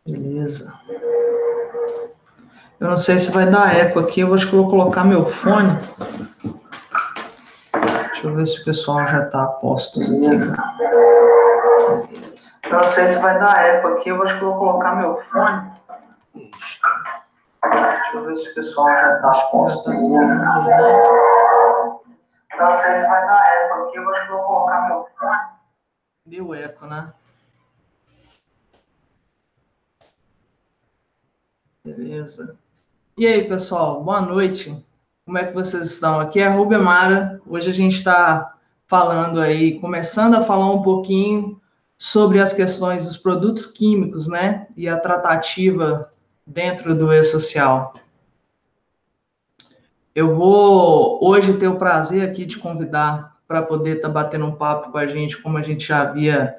Beleza. Eu não sei se vai dar eco aqui, eu acho que eu vou colocar meu fone. Deixa eu ver se o pessoal já está a postos aqui. Beleza. Eu não sei se vai dar eco aqui, eu acho que eu vou colocar meu fone. Deixa eu ver se o pessoal já está a postos aqui. Eu não sei se vai dar eco aqui, eu acho que eu vou colocar meu fone. Deu eco, né? Beleza. E aí, pessoal, boa noite. Como é que vocês estão? Aqui é a Rubia Mara. Hoje a gente está falando aí, começando a falar um pouquinho sobre as questões dos produtos químicos, né? E a tratativa dentro do e-social. Eu vou hoje ter o prazer aqui de convidar para poder estar batendo um papo com a gente, como a gente já havia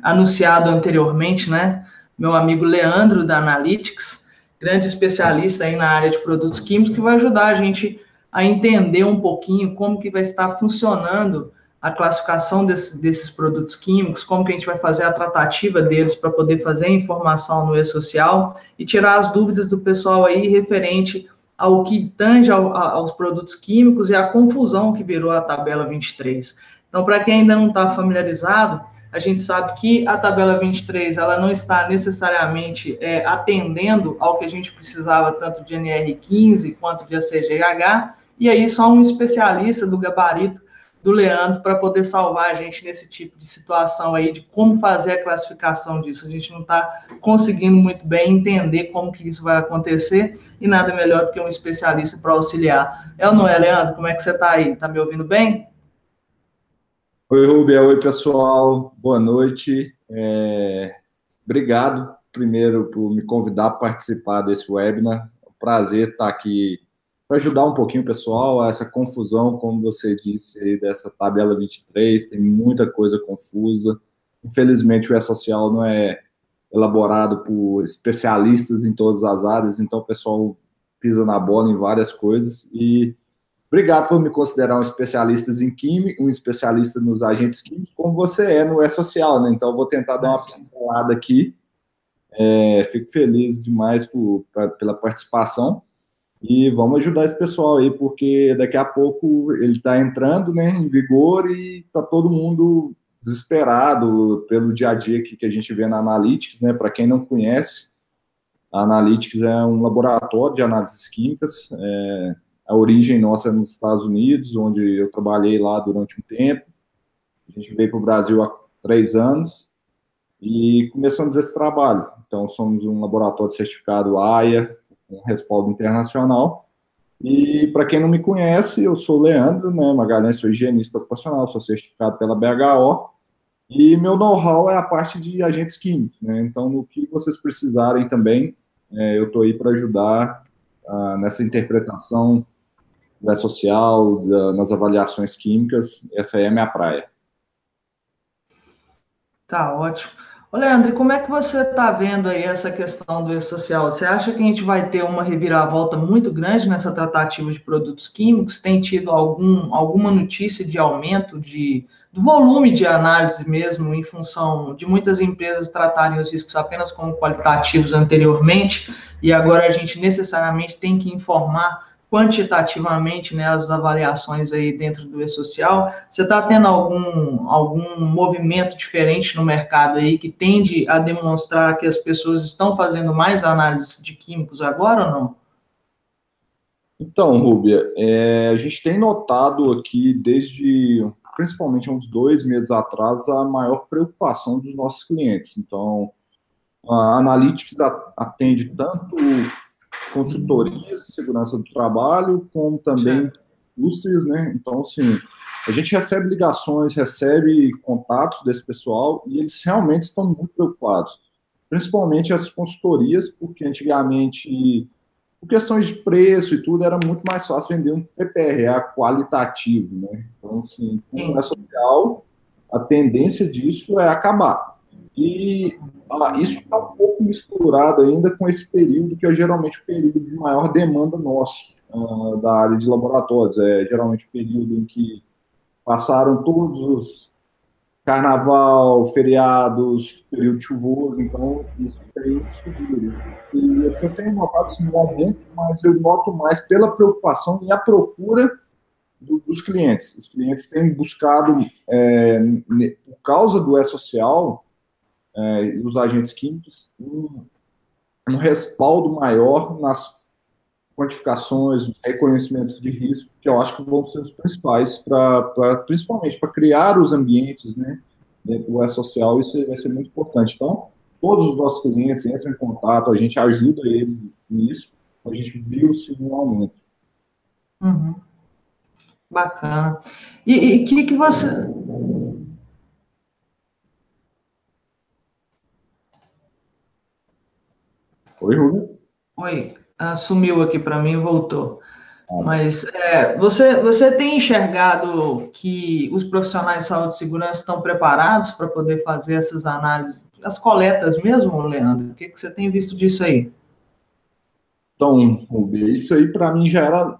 anunciado anteriormente, né? Meu amigo Leandro, da Analytics, grande especialista aí na área de produtos químicos, que vai ajudar a gente a entender um pouquinho como que vai estar funcionando a classificação desses produtos químicos, como que a gente vai fazer a tratativa deles para poder fazer a informação no e-social e tirar as dúvidas do pessoal aí referente ao que tange aos produtos químicos e a confusão que virou a tabela 23. Então, para quem ainda não está familiarizado, a gente sabe que a tabela 23 ela não está necessariamente atendendo ao que a gente precisava, tanto de NR15 quanto de ACGH, e aí só um especialista do gabarito do Leandro para poder salvar a gente nesse tipo de situação aí, de como fazer a classificação disso. A gente não está conseguindo muito bem entender como que isso vai acontecer, e nada melhor do que um especialista para auxiliar. É ou não é, Leandro? Como é que você está aí? Está me ouvindo bem? Oi, Rubia. Oi, pessoal. Boa noite. Obrigado, primeiro, por me convidar para participar desse webinar. É um prazer estar aqui para ajudar um pouquinho o pessoal a essa confusão, como você disse, aí, dessa tabela 23. Tem muita coisa confusa. Infelizmente, o E-Social não é elaborado por especialistas em todas as áreas, então o pessoal pisa na bola em várias coisas e obrigado por me considerar um especialista em química, um especialista nos agentes químicos, como você é no E-Social, né? Então, eu vou tentar dar uma pincelada aqui. Fico feliz demais pela participação e vamos ajudar esse pessoal aí, porque daqui a pouco ele está entrando, né, em vigor e está todo mundo desesperado pelo dia a dia que a gente vê na Analytics, né? Para quem não conhece, a Analytics é um laboratório de análises químicas. A origem nossa é nos Estados Unidos, onde eu trabalhei lá durante um tempo. A gente veio para o Brasil há 3 anos e começamos esse trabalho. Então, somos um laboratório certificado AIA, com respaldo internacional. E, para quem não me conhece, eu sou o Leandro, né, Magalhães, sou higienista ocupacional, sou certificado pela BHO, e meu know-how é a parte de agentes químicos, né? Então, no que vocês precisarem também, eu estou aí para ajudar nessa interpretação da social, nas avaliações químicas. Essa aí é a minha praia. Tá ótimo. Ô, Leandro, e como é que você está vendo aí essa questão do e-social? Você acha que a gente vai ter uma reviravolta muito grande nessa tratativa de produtos químicos? Tem tido alguma notícia de aumento do volume de análise mesmo, em função de muitas empresas tratarem os riscos apenas como qualitativos anteriormente, e agora a gente necessariamente tem que informar quantitativamente, né, as avaliações aí dentro do e-social? Você está tendo algum movimento diferente no mercado aí que tende a demonstrar que as pessoas estão fazendo mais análise de químicos agora ou não? Então, Rúbia, a gente tem notado aqui, desde principalmente uns 2 meses atrás, a maior preocupação dos nossos clientes. Então, a Analytics atende tanto consultorias de segurança do trabalho, como também Certo. indústrias, né? Então, assim, a gente recebe ligações, recebe contatos desse pessoal e eles realmente estão muito preocupados. Principalmente as consultorias, porque antigamente, por questões de preço e tudo, era muito mais fácil vender um PPRA qualitativo, né? Então, assim, com o Sim. social, a tendência disso é acabar. E isso está um pouco misturado ainda com esse período, que é geralmente o período de maior demanda nosso, da área de laboratórios. É geralmente o período em que passaram todos os carnaval, feriados, período chuvoso, então isso tem subido. E eu tenho notado esse momento, mas eu noto mais pela preocupação e a procura dos clientes. Os clientes têm buscado, por causa do E-Social, e os agentes químicos, um respaldo maior nas quantificações, reconhecimentos de risco, que eu acho que vão ser os principais, principalmente para criar os ambientes, né, dentro do E-Social, isso vai ser muito importante. Então, todos os nossos clientes entram em contato, a gente ajuda eles nisso, a gente viu sim um aumento. Uhum. Bacana. E que você... Oi, Rubio? Oi, sumiu aqui para mim e voltou. Ah, Mas você tem enxergado que os profissionais de saúde e segurança estão preparados para poder fazer essas análises, as coletas mesmo, Leandro? O que você tem visto disso aí? então, Rubio, isso aí para mim já era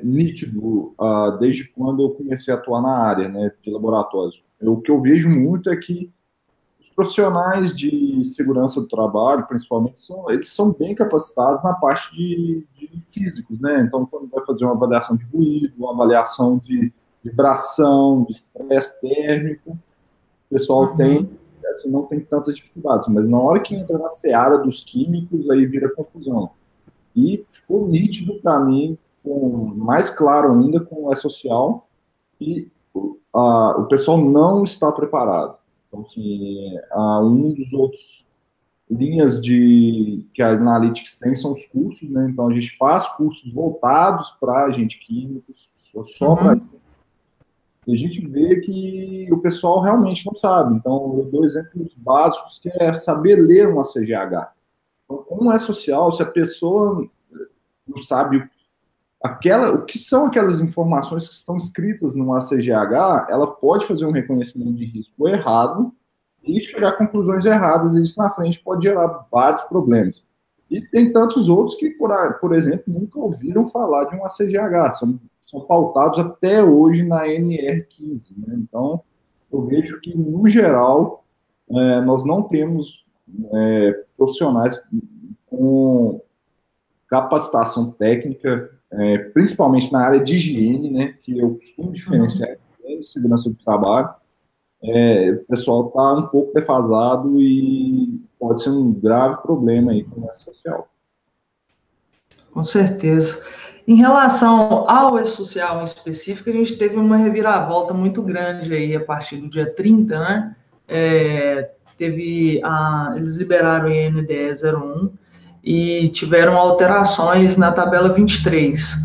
nítido desde quando eu comecei a atuar na área, né, de laboratórios. O que eu vejo muito é que os profissionais de segurança do trabalho, principalmente, eles são bem capacitados na parte de físicos, né? Então, quando vai fazer uma avaliação de ruído, uma avaliação de vibração, de estresse térmico, o pessoal tem, Uhum. assim, não tem tantas dificuldades, mas na hora que entra na seara dos químicos, aí vira confusão. E ficou nítido para mim, mais claro ainda com o E-Social, e o pessoal não está preparado. Então, assim, um dos outros linhas que a Analytics tem são os cursos, né? Então, a gente faz cursos voltados para agentes químicos, só para... Uhum. E a gente vê que o pessoal realmente não sabe. Então, eu dou exemplos básicos, que é saber ler uma CGH. Então, como é social, se a pessoa não sabe o que são aquelas informações que estão escritas no ACGH, ela pode fazer um reconhecimento de risco errado e chegar a conclusões erradas, e isso na frente pode gerar vários problemas. E tem tantos outros que, por exemplo, nunca ouviram falar de um ACGH, são pautados até hoje na NR15. Né? Então, eu vejo que, no geral, nós não temos profissionais com capacitação técnica, principalmente na área de higiene, né, que eu costumo Uhum. diferenciar higiene e segurança do trabalho. O pessoal está um pouco defasado e pode ser um grave problema aí com a social. Com certeza. Em relação ao E-Social em específico, a gente teve uma reviravolta muito grande aí a partir do dia 30, né? Eles liberaram o INDE 01 e tiveram alterações na tabela 23.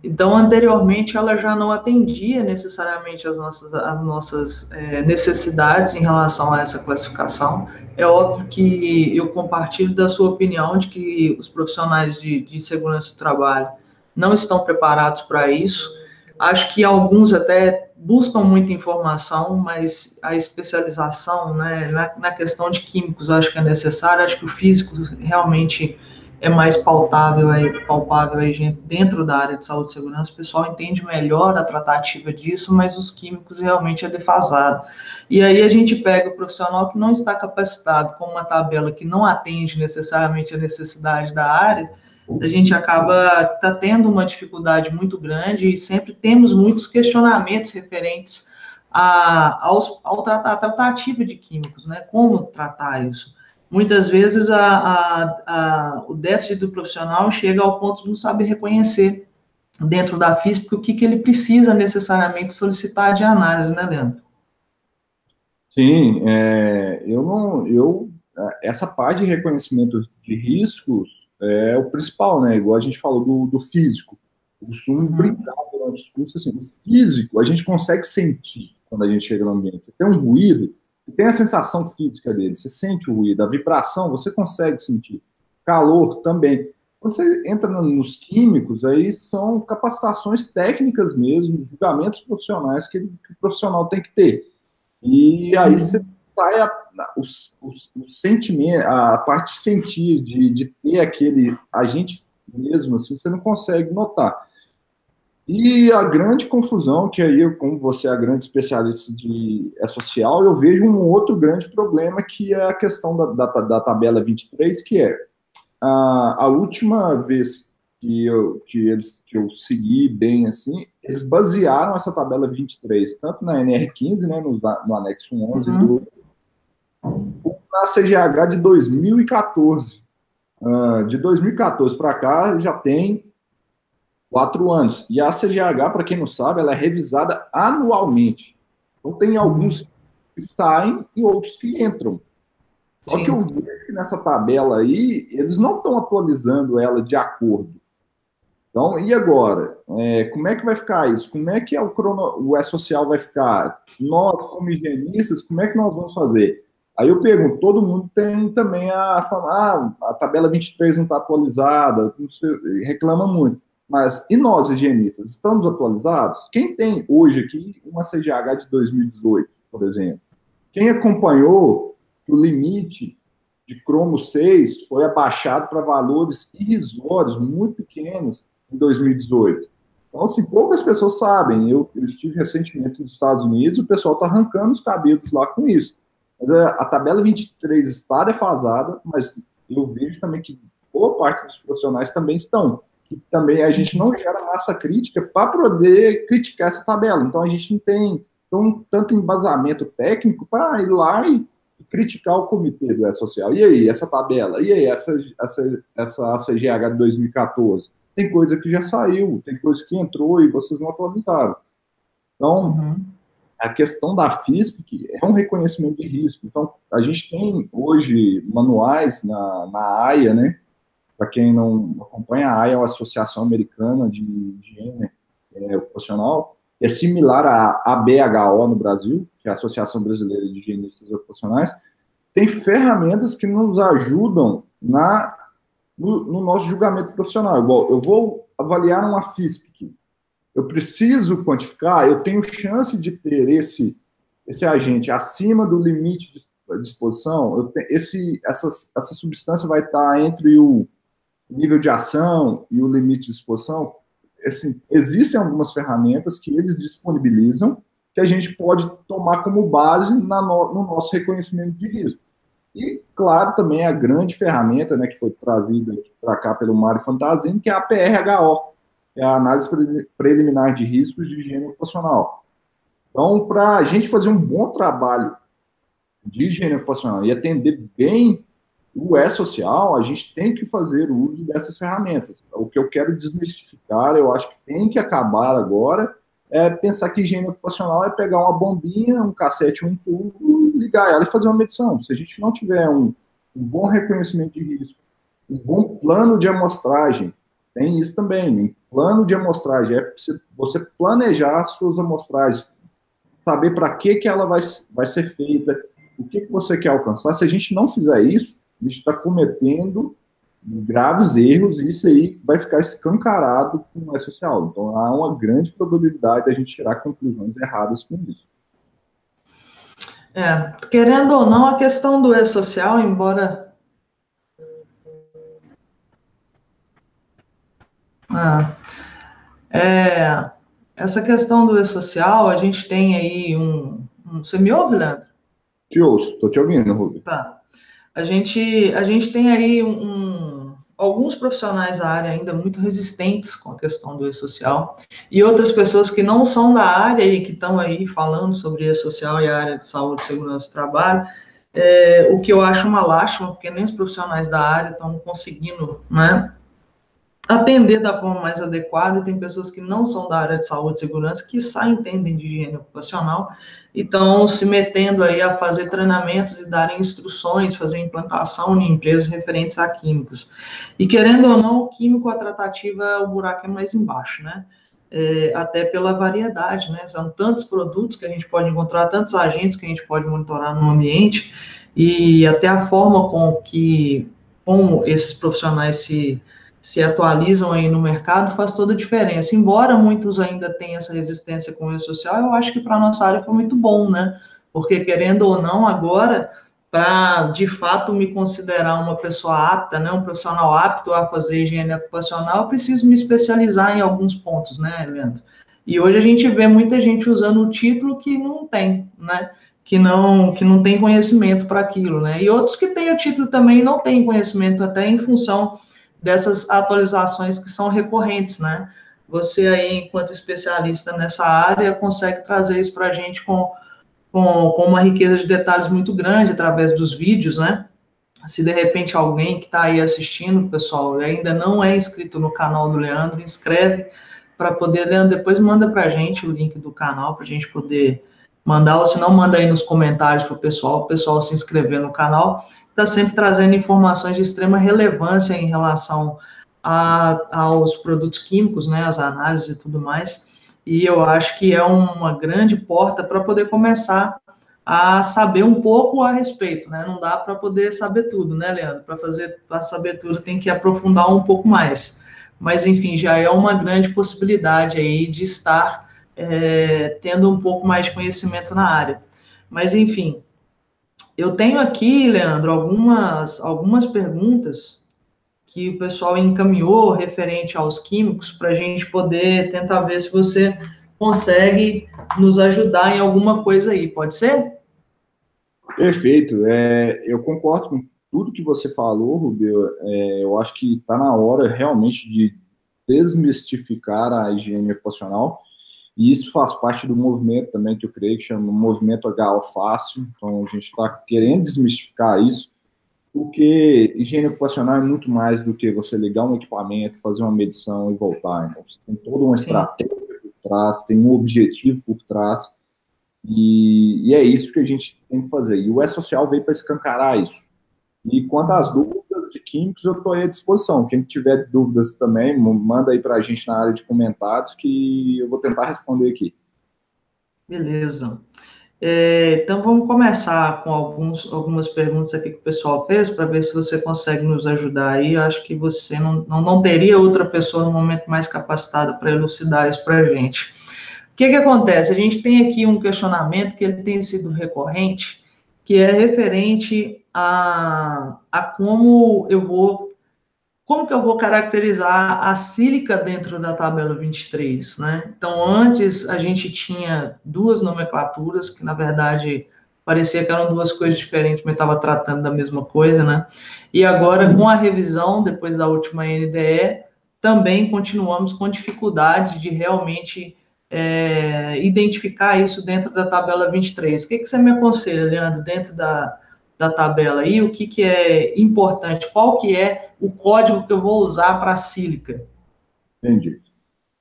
Então, anteriormente, ela já não atendia necessariamente as nossas necessidades em relação a essa classificação. É óbvio que eu compartilho da sua opinião de que os profissionais de segurança do trabalho não estão preparados para isso. Acho que alguns até buscam muita informação, mas a especialização, né, na questão de químicos, eu acho que é necessário. Acho que o físico realmente é mais palpável aí dentro da área de saúde e segurança. O pessoal entende melhor a tratativa disso, mas os químicos realmente é defasado. E aí a gente pega o profissional que não está capacitado com uma tabela que não atende necessariamente a necessidade da área, a gente acaba tendo uma dificuldade muito grande e sempre temos muitos questionamentos referentes à tratativa de químicos, né? Como tratar isso? Muitas vezes o déficit do profissional chega ao ponto de não saber reconhecer dentro da física o que ele precisa necessariamente solicitar de análise, né, Leandro? Sim, essa parte de reconhecimento de riscos é o principal, né? Igual a gente falou do físico. Eu costumo Uhum. brincar durante o discurso assim, o físico a gente consegue sentir quando a gente chega no ambiente. Você tem um ruído, você tem a sensação física dele, você sente o ruído, a vibração você consegue sentir, calor também. Quando você entra nos químicos, aí são capacitações técnicas mesmo, julgamentos profissionais que o profissional tem que ter. E aí você Uhum. sai o sentimento, a parte de sentir, de ter aquele agente mesmo assim, você não consegue notar. E a grande confusão, que aí, como você é a grande especialista de social, eu vejo um outro grande problema, que é a questão da tabela 23, que é a última vez que eu segui bem assim, eles basearam essa tabela 23 tanto na NR15, né, no anexo 11 Uhum. na CGH de 2014. De 2014 para cá já tem 4 anos. E a CGH, para quem não sabe, ela é revisada anualmente. Então, tem alguns que saem e outros que entram. Só que eu Sim. vejo que nessa tabela aí, eles não estão atualizando ela de acordo. Então, e agora? Como é que vai ficar isso? Como é que o E-Social vai ficar? Nós, como higienistas, como é que nós vamos fazer? Aí eu pergunto, todo mundo tem também a tabela 23 não está atualizada, não sei, reclama muito. Mas e nós, higienistas, estamos atualizados? Quem tem hoje aqui uma CGH de 2018, por exemplo? Quem acompanhou que o limite de cromo 6 foi abaixado para valores irrisórios, muito pequenos, em 2018? Então, assim, poucas pessoas sabem. Eu estive recentemente nos Estados Unidos, o pessoal está arrancando os cabelos lá com isso. Mas a tabela 23 está defasada, mas eu vejo também que boa parte dos profissionais também estão. Que também a gente não gera massa crítica para poder criticar essa tabela. Então, a gente não tem tanto embasamento técnico para ir lá e criticar o comitê do E-Social. E aí, essa tabela? E aí, essa ACGH de 2014? Tem coisa que já saiu, tem coisa que entrou e vocês não atualizaram. Então, a questão da FISP é um reconhecimento de risco. Então, a gente tem hoje manuais na AIA, né? Para quem não acompanha, a AIA é uma associação americana de higiene ocupacional, é similar à ABHO no Brasil, que é a Associação Brasileira de Higienistas Ocupacionais. Tem ferramentas que nos ajudam no nosso julgamento profissional. Igual, eu vou avaliar uma FISP, eu preciso quantificar, eu tenho chance de ter esse agente acima do limite de exposição, essa substância vai estar entre o nível de ação e o limite de exposição. Assim, existem algumas ferramentas que eles disponibilizam que a gente pode tomar como base no nosso reconhecimento de risco. E, claro, também a grande ferramenta, né, que foi trazida para cá pelo Mário Fantasini, que é a PRHO, que é a Análise Preliminar de Riscos de Higiene Ocupacional. Então, para a gente fazer um bom trabalho de higiene ocupacional e atender bem o E-Social, a gente tem que fazer uso dessas ferramentas. O que eu quero desmistificar, eu acho que tem que acabar agora, é pensar que higiene ocupacional é pegar uma bombinha, um cassete, um tubo, ligar ela e fazer uma medição. Se a gente não tiver um bom reconhecimento de risco, um bom plano de amostragem, tem isso também, um plano de amostragem, é você planejar as suas amostragens, saber para que ela vai ser feita, o que você quer alcançar. Se a gente não fizer isso, a gente está cometendo graves erros e isso aí vai ficar escancarado com o E-Social. Então, há uma grande probabilidade da gente tirar conclusões erradas com isso. Querendo ou não, a questão do E-Social, embora... essa questão do E-Social, a gente tem aí Você me ouve, Leandro? Te ouço, estou te ouvindo, Rubem. Tá. A gente tem aí alguns profissionais da área ainda muito resistentes com a questão do E-Social e outras pessoas que não são da área e que estão aí falando sobre E-Social e a área de saúde, segurança do trabalho, o que eu acho uma lástima, porque nem os profissionais da área estão conseguindo, né, atender da forma mais adequada, e tem pessoas que não são da área de saúde e segurança, que só entendem de higiene ocupacional, e estão se metendo aí a fazer treinamentos e darem instruções, fazer implantação em empresas referentes a químicos. E querendo ou não, o químico, a tratativa, o buraco é mais embaixo, né? Até pela variedade, né? São tantos produtos que a gente pode encontrar, tantos agentes que a gente pode monitorar no ambiente, e até a forma como esses profissionais se atualizam aí no mercado, faz toda a diferença. Embora muitos ainda tenham essa resistência com o E-Social, eu acho que para a nossa área foi muito bom, né? Porque, querendo ou não, agora para de fato me considerar uma pessoa apta, né, um profissional apto a fazer higiene ocupacional, eu preciso me especializar em alguns pontos, né, Leandro? E hoje a gente vê muita gente usando o título que não tem, né? Que não tem conhecimento para aquilo, né? E outros que têm o título também não têm conhecimento, até em função dessas atualizações que são recorrentes, né? Você aí, enquanto especialista nessa área, consegue trazer isso para a gente com uma riqueza de detalhes muito grande através dos vídeos, né? Se de repente alguém que está aí assistindo, pessoal, ainda não é inscrito no canal do Leandro, inscreve para poder, Leandro, depois manda para a gente o link do canal para a gente poder mandar, ou se não, manda aí nos comentários para o pessoal se inscrever no canal. Está sempre trazendo informações de extrema relevância em relação aos produtos químicos, né, as análises e tudo mais. E eu acho que é uma grande porta para poder começar a saber um pouco a respeito, né? Não dá para poder saber tudo, né, Leandro? Para saber tudo tem que aprofundar um pouco mais. Mas enfim, já é uma grande possibilidade aí de estar tendo um pouco mais de conhecimento na área. Mas enfim, eu tenho aqui, Leandro, algumas perguntas que o pessoal encaminhou referente aos químicos para a gente poder tentar ver se você consegue nos ajudar em alguma coisa aí, pode ser? Perfeito. Eu concordo com tudo que você falou, Rubio. Eu acho que está na hora realmente de desmistificar a higiene ocupacional, e isso faz parte do movimento também que eu criei, que chama Movimento HO Fácil. Então, a gente está querendo desmistificar isso, porque higiene ocupacional é muito mais do que você ligar um equipamento, fazer uma medição e voltar. Então, você tem toda uma Sim. estratégia por trás, tem um objetivo por trás, e é isso que a gente tem que fazer. E o E-Social veio para escancarar isso. E quanto às dúvidas de químicos, eu estou à disposição. Quem tiver dúvidas também, manda aí para a gente na área de comentários que eu vou tentar responder aqui. Beleza. Então, vamos começar com algumas perguntas aqui que o pessoal fez, para ver se você consegue nos ajudar aí. Eu acho que você não teria outra pessoa no momento mais capacitada para elucidar isso para a gente. O que acontece? A gente tem aqui um questionamento que ele tem sido recorrente, que é referente a como que eu vou caracterizar a sílica dentro da tabela 23, né? Então, antes a gente tinha duas nomenclaturas, que na verdade parecia que eram duas coisas diferentes, mas estava tratando da mesma coisa, né? E agora, com a revisão, depois da última NDE, também continuamos com dificuldade de realmente identificar isso dentro da tabela 23. O que você me aconselha, Leandro, dentro da tabela aí, o que é importante, qual que é o código que eu vou usar para a sílica? Entendi.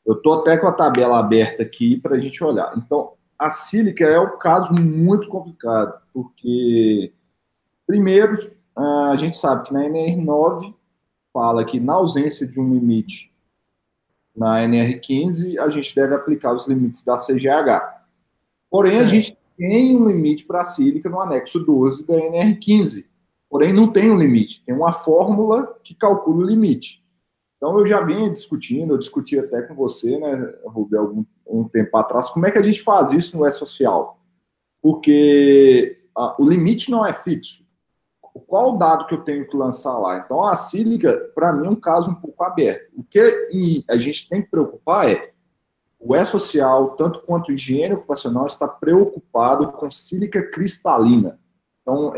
Eu estou até com a tabela aberta aqui para a gente olhar. Então, a sílica é um caso muito complicado, porque, primeiro, a gente sabe que na NR9 fala que, na ausência de um limite na NR15, a gente deve aplicar os limites da CGH. Porém, a gente tem um limite para a sílica no anexo 12 da NR15. Porém, não tem um limite, tem uma fórmula que calcula o limite. Então, eu já venho discutindo, eu discuti até com você, né, Rubio, um tempo atrás, como é que a gente faz isso no E-Social? Porque o limite não é fixo. Qual o dado que eu tenho que lançar lá? Então, a sílica, para mim, é um caso um pouco aberto. O que a gente tem que preocupar é o E-Social, tanto quanto higiene ocupacional, está preocupado com sílica cristalina. Então,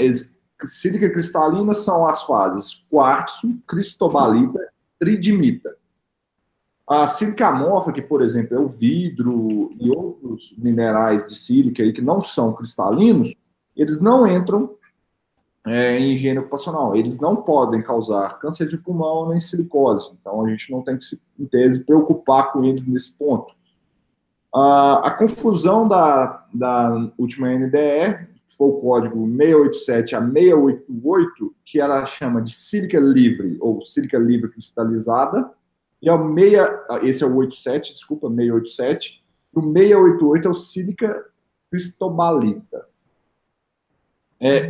sílica cristalina são as fases quartzo, cristobalita, tridimita. A sílica amorfa, que, por exemplo, é o vidro e outros minerais de sílica aí, que não são cristalinos, eles não entram em higiene ocupacional. Eles não podem causar câncer de pulmão nem silicose. Então, a gente não tem que, em tese, preocupar com eles nesse ponto. A confusão da última NDE, que foi o código 687 a 688, que ela chama de sílica livre, ou sílica livre cristalizada, e esse é o 87, desculpa, 687, e o 688 é o sílica cristobalita.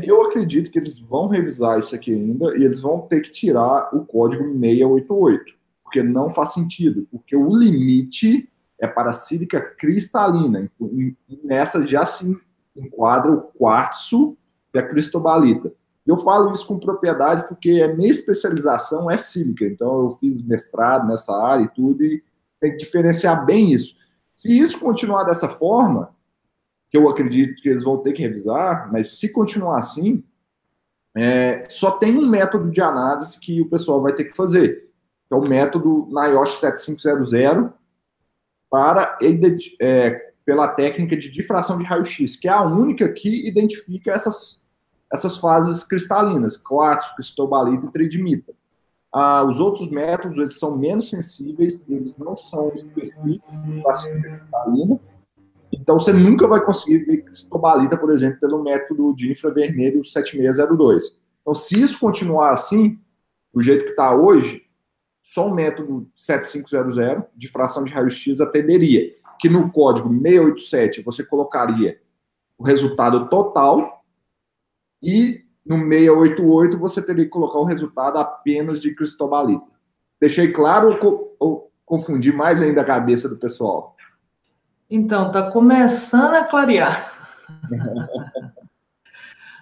Eu acredito que eles vão revisar isso aqui ainda, e eles vão ter que tirar o código 688, porque não faz sentido, porque o limite é para sílica cristalina. E nessa já se enquadra o quartzo que é a cristobalita. Eu falo isso com propriedade porque a minha especialização é cívica, então eu fiz mestrado nessa área e tudo, e tem que diferenciar bem isso. Se isso continuar dessa forma, que eu acredito que eles vão ter que revisar, mas se continuar assim, só tem um método de análise que o pessoal vai ter que fazer, que é o método NIOSH 7500 para pela técnica de difração de raio-x, que é a única que identifica essas fases cristalinas, quartzo, cristobalita e tridimita. Os outros métodos, eles são menos sensíveis, eles não são específicos para a cristalina, então você nunca vai conseguir ver cristobalita, por exemplo, pelo método de infravermelho 7602. Então, se isso continuar assim, do jeito que está hoje, só o método 7500, difração de raio-x, atenderia, que no código 687 você colocaria o resultado total e no 688 você teria que colocar o resultado apenas de cristobalita. Deixei claro ou confundi mais ainda a cabeça do pessoal? Então, está começando a clarear.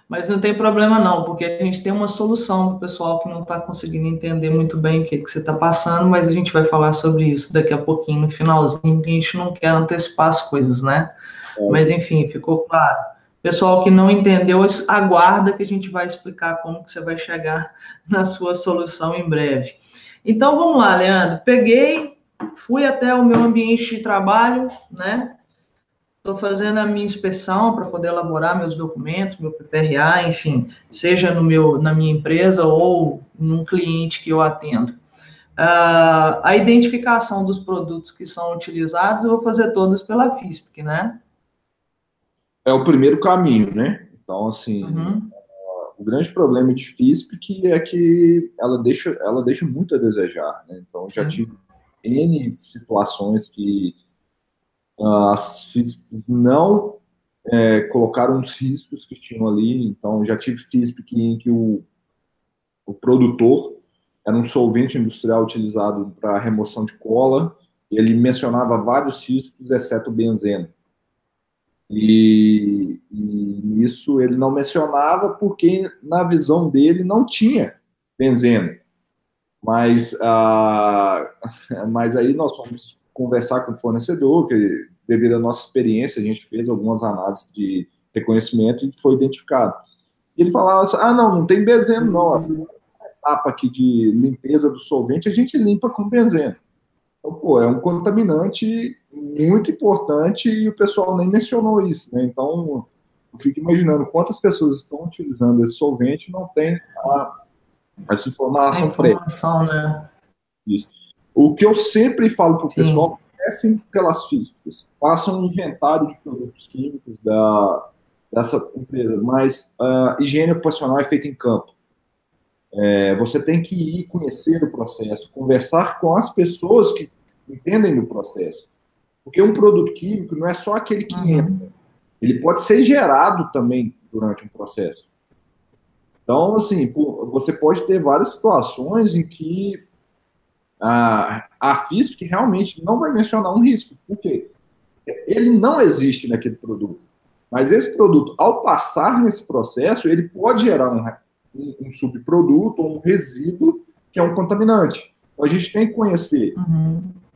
Mas não tem problema não, porque a gente tem uma solução para o pessoal que não está conseguindo entender muito bem o que você está passando, mas a gente vai falar sobre isso daqui a pouquinho, no finalzinho, porque a gente não quer antecipar as coisas, né? Mas, enfim, ficou claro. Pessoal que não entendeu, aguarda que a gente vai explicar como que você vai chegar na sua solução em breve. Então, vamos lá, Leandro. Fui até o meu ambiente de trabalho, né? Estou fazendo a minha inspeção para poder elaborar meus documentos, meu PPRA, enfim, seja na minha empresa ou num cliente que eu atendo. A identificação dos produtos que são utilizados, eu vou fazer todas pela FISPIC, né? É o primeiro caminho, né? Então, assim, o grande problema de FISPIC é que ela deixa muito a desejar, né? Então, já tive N situações que as FISPs não colocaram os riscos que tinham ali. Então, já tive FISP em que o produtor era um solvente industrial utilizado para remoção de cola, e ele mencionava vários riscos, exceto o benzeno. E nisso ele não mencionava porque, na visão dele, não tinha benzeno. Mas aí nós fomos conversar com o fornecedor, que devido à nossa experiência, a gente fez algumas análises de reconhecimento e foi identificado. E ele falava assim, não tem benzeno não, a etapa aqui de limpeza do solvente a gente limpa com benzeno. Então, é um contaminante muito importante e o pessoal nem mencionou isso, né? Então, eu fico imaginando quantas pessoas estão utilizando esse solvente e não tem essa informação prévia. Né? Isso. O que eu sempre falo para o pessoal, comecem pelas físicas, façam um inventário de produtos químicos dessa empresa, mas higiene ocupacional é feita em campo. Você tem que ir conhecer o processo, conversar com as pessoas que entendem do processo. Porque um produto químico não é só aquele que entra, ele pode ser gerado também durante um processo. Então, assim, você pode ter várias situações em que a FISP realmente não vai mencionar um risco. Por quê? Ele não existe naquele produto. Mas esse produto, ao passar nesse processo, ele pode gerar um subproduto ou um resíduo que é um contaminante. Então, a gente tem que conhecer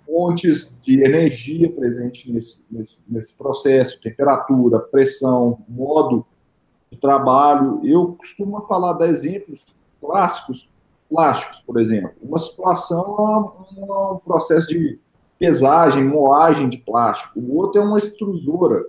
fontes de energia presentes nesse processo, temperatura, pressão, modo de trabalho. Eu costumo dar exemplos clássicos, plásticos, por exemplo. Uma situação é um processo de pesagem, moagem de plástico. O outro é uma extrusora,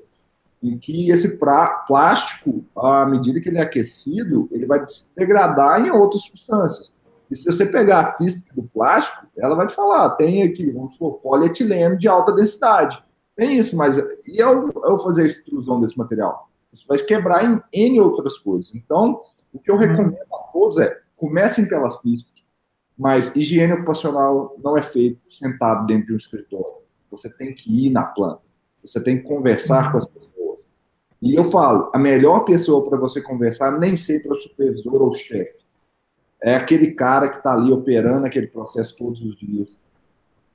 em que esse plástico, à medida que ele é aquecido, ele vai se degradar em outras substâncias. E se você pegar a física do plástico, ela vai te falar, tem aqui, vamos supor, polietileno de alta densidade. Tem isso, mas e eu fazer a extrusão desse material? Isso vai quebrar em N outras coisas. Então, o que eu recomendo a todos comecem pelas físicas, mas higiene ocupacional não é feito sentado dentro de um escritório. Você tem que ir na planta. Você tem que conversar com as pessoas. E eu falo, a melhor pessoa para você conversar nem sempre é o supervisor ou o chefe. É aquele cara que está ali operando aquele processo todos os dias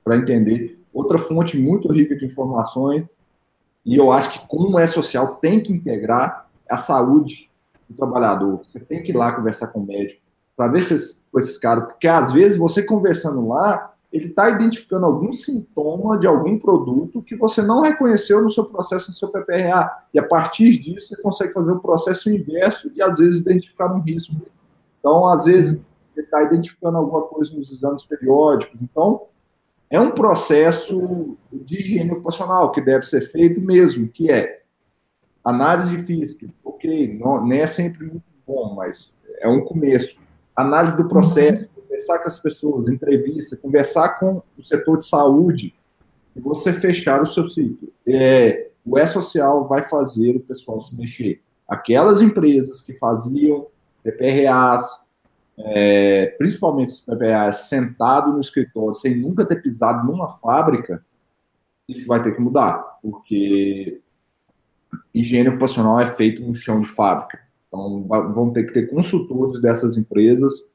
para entender. Outra fonte muito rica de informações, e eu acho que como é social, tem que integrar a saúde do trabalhador. Você tem que ir lá conversar com o médico para ver com esses caras, porque às vezes você conversando lá, ele está identificando algum sintoma de algum produto que você não reconheceu no seu processo, no seu PPRA. E a partir disso, você consegue fazer o processo inverso e, às vezes, identificar um risco. Então, às vezes, ele está identificando alguma coisa nos exames periódicos. Então, é um processo de higiene ocupacional que deve ser feito mesmo, que é análise física. Ok, não, nem é sempre muito bom, mas é um começo. Análise do processo, conversar com as pessoas, entrevista, conversar com o setor de saúde e você fechar o seu ciclo. O E-Social vai fazer o pessoal se mexer. Aquelas empresas que faziam PPRAs, principalmente os PPRAs sentado no escritório, sem nunca ter pisado numa fábrica, isso vai ter que mudar, porque higiene ocupacional é feito no chão de fábrica. Então, vão ter que ter consultores dessas empresas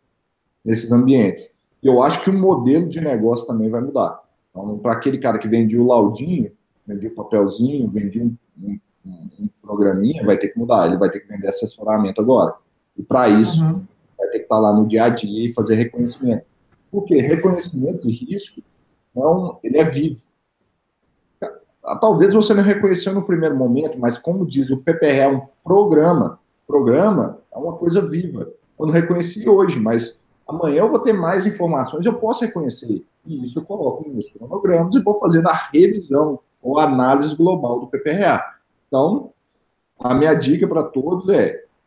nesses ambientes. E eu acho que o modelo de negócio também vai mudar. Então, para aquele cara que vendia o laudinho, vendia o papelzinho, vendia um programinha, vai ter que mudar. Ele vai ter que vender assessoramento agora. E para isso, vai ter que estar lá no dia a dia e fazer reconhecimento. Porque reconhecimento de risco, ele é vivo. Talvez você não reconheceu no primeiro momento, mas como diz o PPR, é um programa. Programa é uma coisa viva. Eu não reconheci hoje, mas amanhã eu vou ter mais informações, eu posso reconhecer. E isso eu coloco nos cronogramas e vou fazendo a revisão ou análise global do PPRA. Então, a minha dica para todos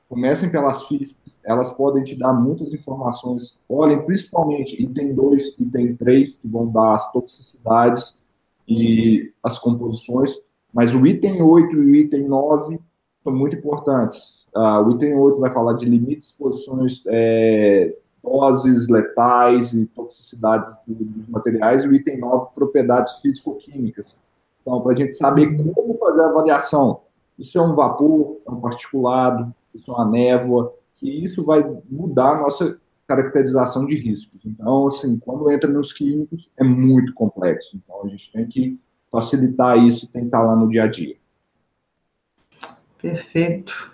comecem pelas físicas, elas podem te dar muitas informações. Olhem principalmente item 2, item 3, que vão dar as toxicidades e as composições, mas o item 8 e o item 9 são muito importantes. O item 8 vai falar de limites, exposições, doses letais e toxicidades dos materiais, e o item 9, propriedades físico-químicas. Então, para a gente saber como fazer a avaliação, isso é um vapor, é um particulado, isso é uma névoa, e isso vai mudar a nossa caracterização de riscos. Então, assim, quando entra nos químicos, é muito complexo. Então, a gente tem que facilitar isso e tem que estar lá no dia a dia. Perfeito.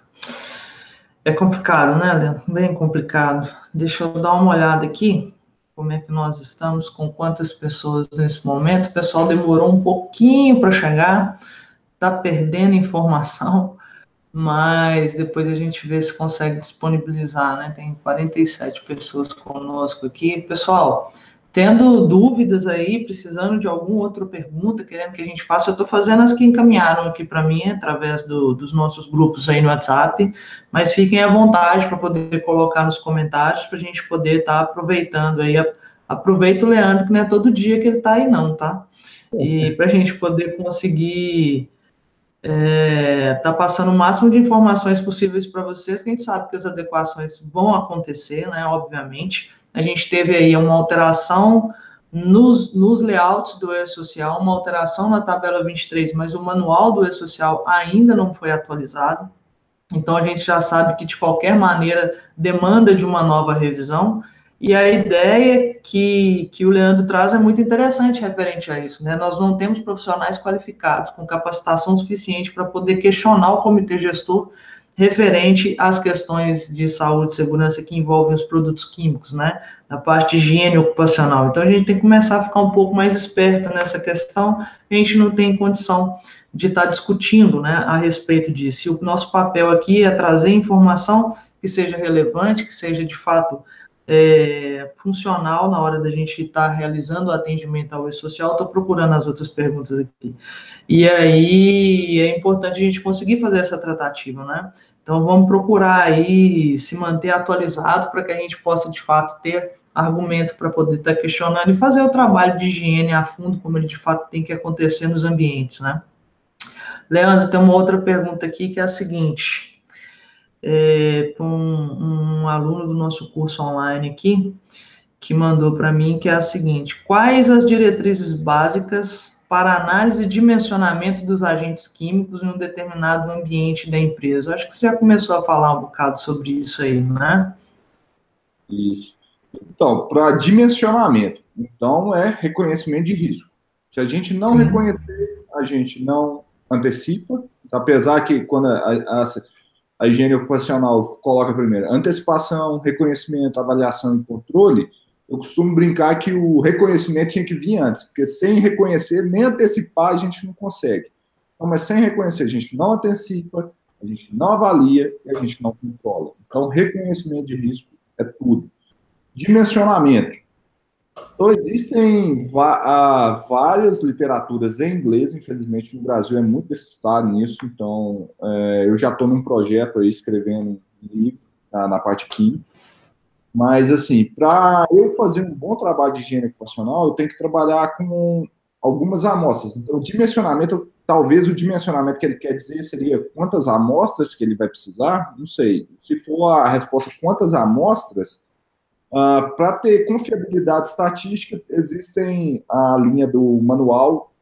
É complicado, né, Leandro? Bem complicado. Deixa eu dar uma olhada aqui, como é que nós estamos, com quantas pessoas nesse momento. O pessoal demorou um pouquinho para chegar, está perdendo informação, mas depois a gente vê se consegue disponibilizar, né? Tem 47 pessoas conosco aqui. Pessoal, tendo dúvidas aí, precisando de alguma outra pergunta, querendo que a gente faça, eu estou fazendo as que encaminharam aqui para mim, através dos nossos grupos aí no WhatsApp, mas fiquem à vontade para poder colocar nos comentários, para a gente poder estar aproveitando aí. Aproveita o Leandro, que não é todo dia que ele está aí não, tá? E para a gente poder conseguir tá passando o máximo de informações possíveis para vocês, que a gente sabe que as adequações vão acontecer, né, obviamente. A gente teve aí uma alteração nos layouts do E-Social, uma alteração na tabela 23, mas o manual do E-Social ainda não foi atualizado. Então, a gente já sabe que, de qualquer maneira, demanda de uma nova revisão. E a ideia que o Leandro traz é muito interessante referente a isso, né? Nós não temos profissionais qualificados, com capacitação suficiente para poder questionar o comitê gestor referente às questões de saúde e segurança que envolvem os produtos químicos, né? Na parte de higiene ocupacional. Então, a gente tem que começar a ficar um pouco mais esperto nessa questão. A gente não tem condição de estar discutindo, né, a respeito disso. E o nosso papel aqui é trazer informação que seja relevante, que seja, de fato, funcional na hora da gente estar realizando o atendimento ao E-Social. Estou procurando as outras perguntas aqui. E aí é importante a gente conseguir fazer essa tratativa, né? Então vamos procurar aí se manter atualizado para que a gente possa, de fato, ter argumento para poder estar questionando e fazer o trabalho de higiene a fundo, como ele de fato tem que acontecer nos ambientes, né? Leandro, tem uma outra pergunta aqui que é a seguinte: um aluno do nosso curso online aqui, que mandou para mim, que é a seguinte: quais as diretrizes básicas para análise e dimensionamento dos agentes químicos em um determinado ambiente da empresa? Eu acho que você já começou a falar um bocado sobre isso aí, né? Isso. Então, para dimensionamento, então é reconhecimento de risco. Se a gente não reconhecer, a gente não antecipa, apesar que quando a higiene ocupacional coloca primeiro antecipação, reconhecimento, avaliação e controle, eu costumo brincar que o reconhecimento tinha que vir antes, porque sem reconhecer, nem antecipar a gente não consegue. Então, mas sem reconhecer, a gente não antecipa, a gente não avalia e a gente não controla. Então, reconhecimento de risco é tudo. Dimensionamento. Então, existem várias literaturas em inglês, infelizmente no Brasil é muito deficitário nisso, então eu já estou num projeto aí escrevendo um livro na parte química, mas assim, para eu fazer um bom trabalho de higiene ocupacional, eu tenho que trabalhar com algumas amostras. Então, o dimensionamento, talvez o dimensionamento que ele quer dizer seria quantas amostras que ele vai precisar, não sei. Se for a resposta quantas amostras, para ter confiabilidade estatística, existem a linha do manual,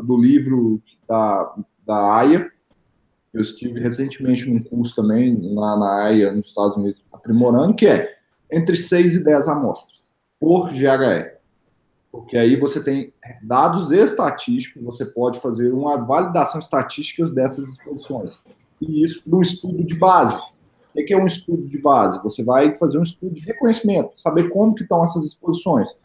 do livro da AIA. Eu estive recentemente num curso também, lá na AIA, nos Estados Unidos, aprimorando, que é entre 6 e 10 amostras por GHE. Porque aí você tem dados estatísticos, você pode fazer uma validação estatística dessas exposições. E isso para um estudo de base. O que é um estudo de base? Você vai fazer um estudo de reconhecimento, saber como que estão essas exposições. Se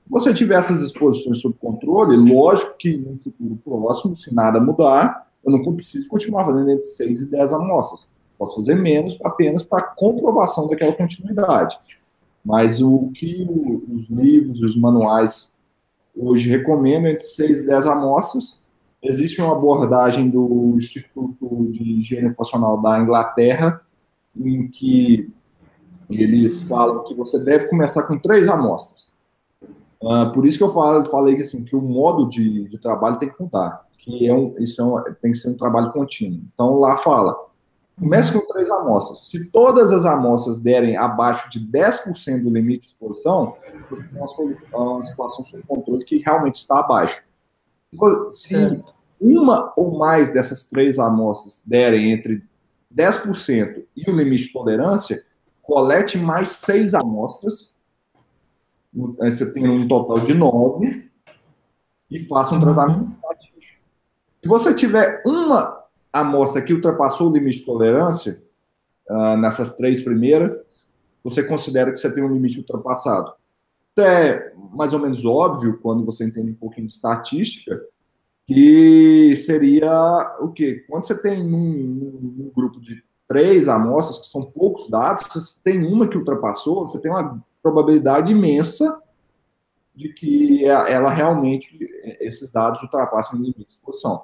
você tiver essas exposições sob controle, lógico que no futuro próximo, se nada mudar, eu não preciso continuar fazendo entre 6 e 10 amostras. Posso fazer menos apenas para comprovação daquela continuidade. Mas o que os livros e os manuais hoje recomendam entre 6 e 10 amostras. Existe uma abordagem do Instituto de Higiene Ocupacional da Inglaterra, em que eles falam que você deve começar com 3 amostras. Por isso que eu falei que, assim, que o modo de trabalho tem que mudar, que tem que ser um trabalho contínuo. Então, lá fala, comece com 3 amostras. Se todas as amostras derem abaixo de 10% do limite de exposição, você tem uma situação sob controle que realmente está abaixo. Se uma ou mais dessas 3 amostras derem entre 10% e o limite de tolerância, colete mais 6 amostras, aí você tem um total de 9, e faça um tratamento estatístico. Se você tiver uma amostra que ultrapassou o limite de tolerância, nessas 3 primeiras, você considera que você tem um limite ultrapassado. Isso é mais ou menos óbvio quando você entende um pouquinho de estatística, que seria o quê? Quando você tem um grupo de 3 amostras, que são poucos dados, se você tem uma que ultrapassou, você tem uma probabilidade imensa de que ela realmente, esses dados ultrapassam o limite de exposição.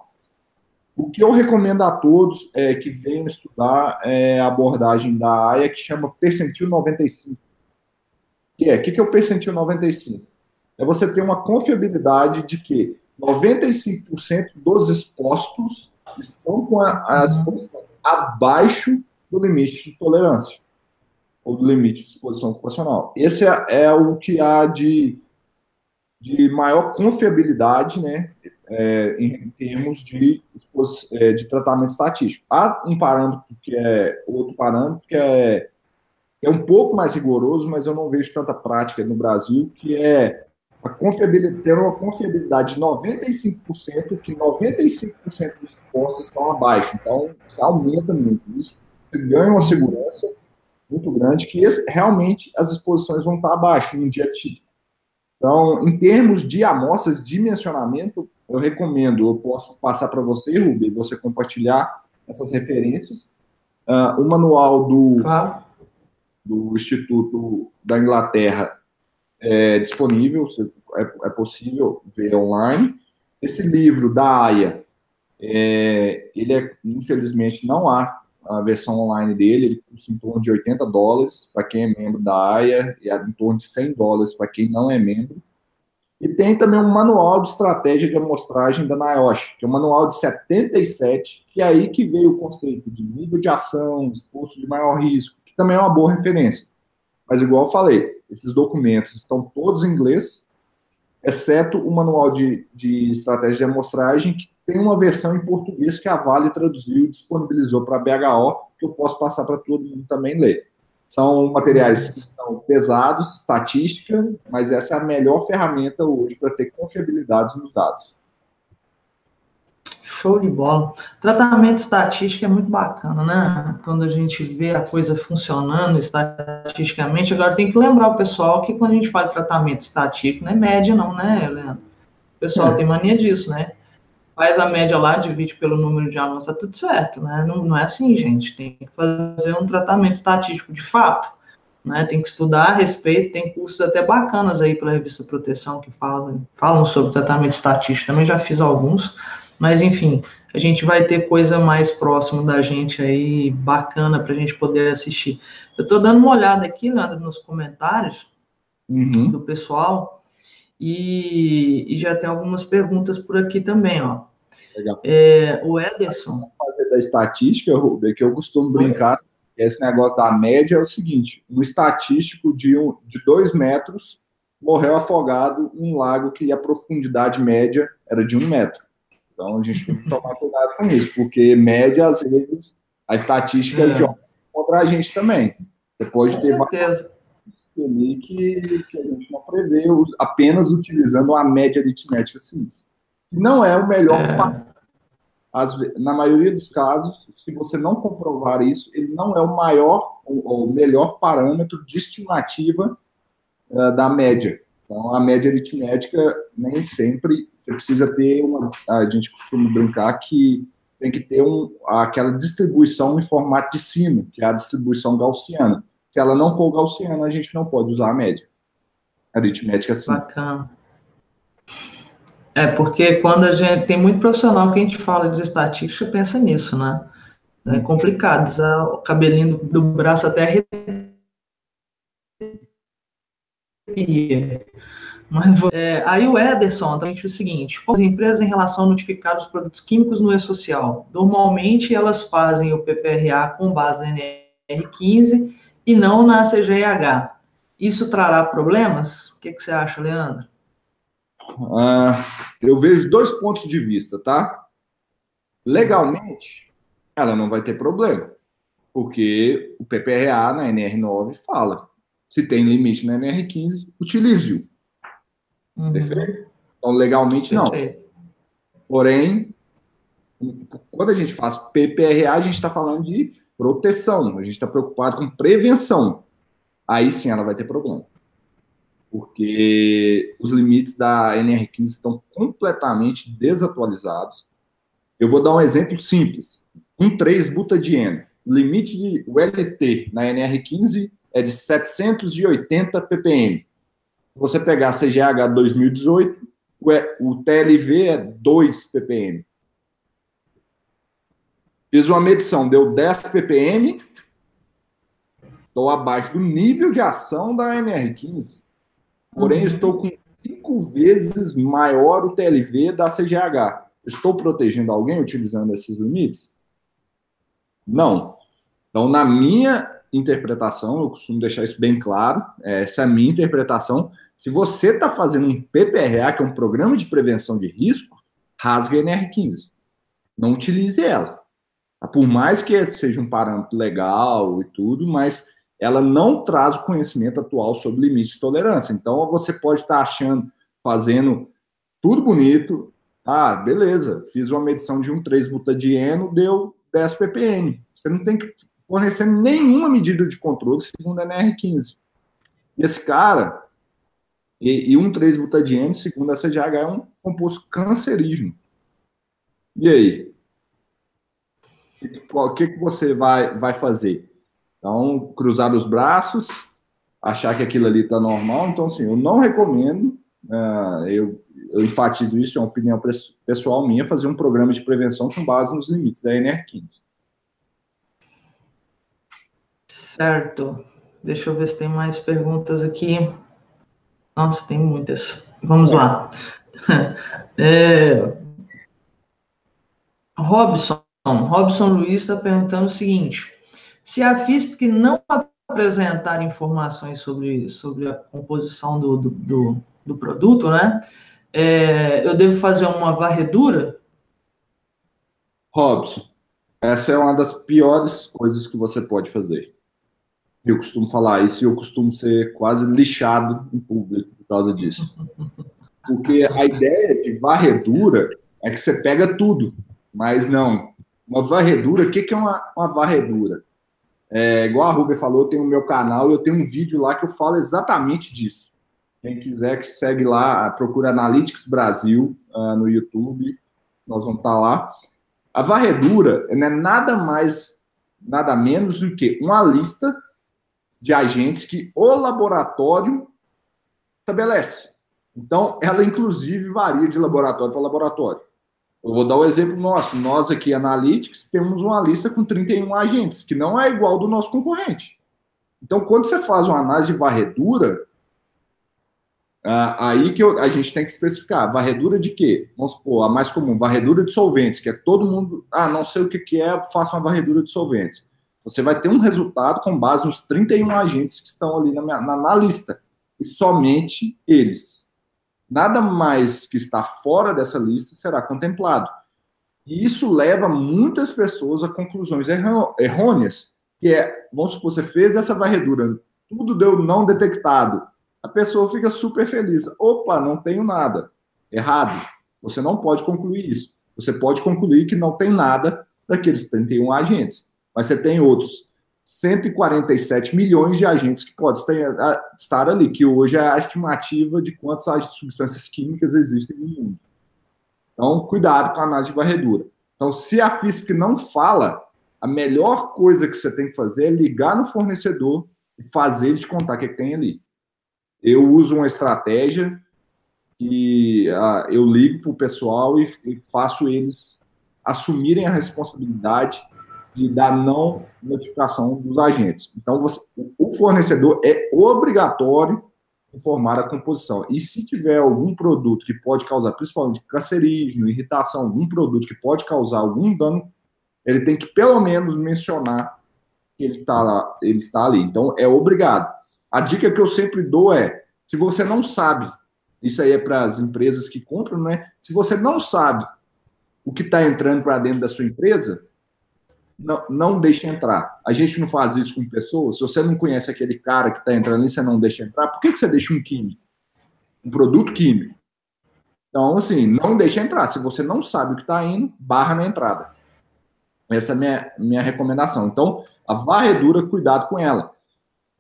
O que eu recomendo a todos é que venham estudar a abordagem da AIA, que chama percentil 95. O que é o percentil 95? É você ter uma confiabilidade de que 95% dos expostos estão com a exposição abaixo do limite de tolerância, ou do limite de exposição ocupacional. Esse é o que há de maior confiabilidade, né, em termos de tratamento estatístico. Há um parâmetro outro parâmetro que é um pouco mais rigoroso, mas eu não vejo tanta prática no Brasil, que é ter uma confiabilidade de 95%, que 95% dos expostos estão abaixo. Então, isso aumenta muito. Isso ganha uma segurança muito grande, que realmente as exposições vão estar abaixo num dia típico. Então, em termos de amostras, dimensionamento, eu recomendo, eu posso passar para você, Rubi, você compartilhar essas referências. O manual do Instituto da Inglaterra é disponível, é possível ver online. Esse livro da AIA, infelizmente, não há a versão online dele, ele custa em torno de $80 para quem é membro da AIA, e em torno de $100 para quem não é membro. E tem também um manual de estratégia de amostragem da NIOSH, que é um manual de 77, que é aí que veio o conceito de nível de ação, exposto de maior risco, que também é uma boa referência. Mas, igual eu falei, esses documentos estão todos em inglês, exceto o manual de estratégia de amostragem, que tem uma versão em português que a Vale traduziu e disponibilizou para a BHO, que eu posso passar para todo mundo também ler. São materiais que são pesados, estatística, mas essa é a melhor ferramenta hoje para ter confiabilidade nos dados. Show de bola. Tratamento estatístico é muito bacana, né? Quando a gente vê a coisa funcionando estatisticamente. Agora tem que lembrar o pessoal que quando a gente fala de tratamento estatístico, não é média, não, né, Leandro? O pessoal tem mania disso, né? Faz a média lá, divide pelo número de alunos, tá tudo certo, né? Não, não é assim, gente. Tem que fazer um tratamento estatístico de fato, né? Tem que estudar a respeito, tem cursos até bacanas aí pela revista Proteção que falam sobre tratamento estatístico. Também já fiz alguns, mas enfim, a gente vai ter coisa mais próxima da gente aí, bacana para a gente poder assistir. Eu estou dando uma olhada aqui, Leandro, nos comentários do pessoal, e já tem algumas perguntas por aqui também, ó. Legal. O Ederson. Fazer da estatística, Rubem, que eu costumo brincar, esse negócio da média é o seguinte: um estatístico de 2 metros morreu afogado em um lago que a profundidade média era de 1 metro. Então a gente tem que tomar cuidado com isso, porque média, às vezes, a estatística joga contra a gente também. Você pode ter certeza ali que a gente não prevê, apenas utilizando uma média aritmética simples. Que não é o melhor na maioria dos casos, se você não comprovar isso, ele não é o maior ou o melhor parâmetro de estimativa da média. Então, a média aritmética, nem sempre você precisa ter a gente costuma brincar que tem que ter aquela distribuição em formato de sino, que é a distribuição gaussiana. Se ela não for gaussiana, a gente não pode usar a média aritmética simples. Bacana. Porque quando a gente tem muito profissional que a gente fala de estatística, pensa nisso, né? É complicado, o cabelinho do braço até arrepia. Mas, aí o Ederson também diz o seguinte: as empresas em relação a notificar os produtos químicos no E-Social, normalmente elas fazem o PPRA com base na NR15 e não na CGH. Isso trará problemas? O que você acha, Leandro? Eu vejo 2 pontos de vista, tá? Legalmente, ela não vai ter problema, porque o PPRA na NR9 fala: se tem limite na NR15, utilize-o. Perfeito? Então, legalmente, não. Porém, quando a gente faz PPRA, a gente está falando de proteção, a gente está preocupado com prevenção. Aí sim ela vai ter problema. Porque os limites da NR15 estão completamente desatualizados. Eu vou dar um exemplo simples. 1,3-butadieno. O limite de LT na NR15 é de 780 ppm. Se você pegar a CGH 2018, o TLV é 2 ppm. Fiz uma medição, deu 10 ppm, estou abaixo do nível de ação da NR15. Porém, estou com 5 vezes maior o TLV da CGH. Estou protegendo alguém utilizando esses limites? Não. Então, na minha interpretação, eu costumo deixar isso bem claro, essa é a minha interpretação. Se você está fazendo um PPRA, que é um programa de prevenção de risco, rasgue a NR15. Não utilize ela. Por mais que seja um parâmetro legal e tudo, mas ela não traz o conhecimento atual sobre limites de tolerância. Então, você pode estar achando, fazendo tudo bonito. Beleza, fiz uma medição de 1,3-butadieno, deu 10 ppm. Você não tem que fornecer nenhuma medida de controle segundo a NR15. E esse cara, e 1,3-butadieno, segundo a CGH, é um composto cancerígeno. E aí? O que você vai fazer? Então, cruzar os braços, achar que aquilo ali está normal. Então, assim, eu não recomendo, eu enfatizo isso, é uma opinião pessoal minha, fazer um programa de prevenção com base nos limites da NR15. Certo. Deixa eu ver se tem mais perguntas aqui. Nossa, tem muitas. Vamos lá. Robson Luiz está perguntando o seguinte: se a FISP não apresentar informações sobre a composição do produto, né, eu devo fazer uma varredura? Robson, essa é uma das piores coisas que você pode fazer. Eu costumo falar isso e eu costumo ser quase lixado em público por causa disso. Porque a ideia de varredura é que você pega tudo. Mas não. Uma varredura, o que é uma varredura? Igual a Ruber falou, eu tenho o meu canal e eu tenho um vídeo lá que eu falo exatamente disso. Quem quiser que segue lá, procura Analytics Brasil no YouTube, nós vamos estar lá. A varredura não é nada mais, nada menos do que uma lista de agentes que o laboratório estabelece. Então, ela inclusive varia de laboratório para laboratório. Eu vou dar o exemplo nosso. Nós aqui, Analytics, temos uma lista com 31 agentes, que não é igual do nosso concorrente. Então, quando você faz uma análise de varredura, aí que a gente tem que especificar. Varredura de quê? Vamos supor, a mais comum, varredura de solventes, que é todo mundo, não sei o que é, faça uma varredura de solventes. Você vai ter um resultado com base nos 31 agentes que estão ali na lista. E somente eles. Nada mais que está fora dessa lista será contemplado. E isso leva muitas pessoas a conclusões errôneas, que vamos supor, você fez essa varredura, tudo deu não detectado. A pessoa fica super feliz. Opa, não tenho nada. Errado. Você não pode concluir isso. Você pode concluir que não tem nada daqueles 31 agentes. Mas você tem outros 147 milhões de agentes que podem estar ali, que hoje é a estimativa de quantas substâncias químicas existem no mundo. Então, cuidado com a análise de varredura. Então, se a FISP não fala, a melhor coisa que você tem que fazer é ligar no fornecedor e fazer ele te contar o que tem ali. Eu uso uma estratégia que eu ligo para o pessoal e faço eles assumirem a responsabilidade de dar não notificação dos agentes. Então, o fornecedor é obrigatório informar a composição. E se tiver algum produto que pode causar, principalmente cancerígeno, irritação, algum produto que pode causar algum dano, ele tem que pelo menos mencionar que ele está ali. Então, é obrigado. A dica que eu sempre dou é, se você não sabe, isso aí é para as empresas que compram, né? Se você não sabe o que está entrando para dentro da sua empresa, não deixe entrar. A gente não faz isso com pessoas. Se você não conhece aquele cara que está entrando ali, você não deixa entrar. Por que você deixa um químico? Um produto químico. Então, assim, não deixa entrar. Se você não sabe o que está indo, barra na entrada. Essa é a minha recomendação. Então, a varredura, cuidado com ela.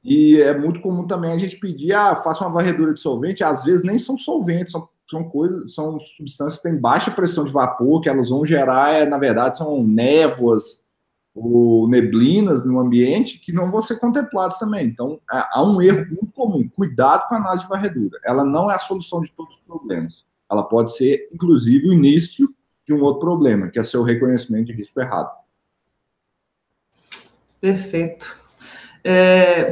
E é muito comum também a gente pedir, faça uma varredura de solvente. Às vezes nem são solventes, são substâncias que têm baixa pressão de vapor, que elas vão gerar, na verdade, são névoas ou neblinas no ambiente que não vão ser contemplados também. Então, há um erro muito comum. Cuidado com a análise de varredura. Ela não é a solução de todos os problemas. Ela pode ser, inclusive, o início de um outro problema, que é seu reconhecimento de risco errado. Perfeito.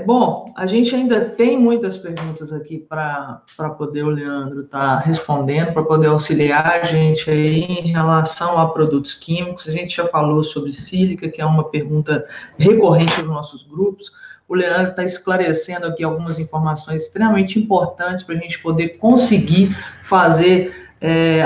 Bom, a gente ainda tem muitas perguntas aqui para poder o Leandro estar respondendo, para poder auxiliar a gente aí em relação a produtos químicos. A gente já falou sobre sílica, que é uma pergunta recorrente nos nossos grupos. O Leandro está esclarecendo aqui algumas informações extremamente importantes para a gente poder conseguir fazer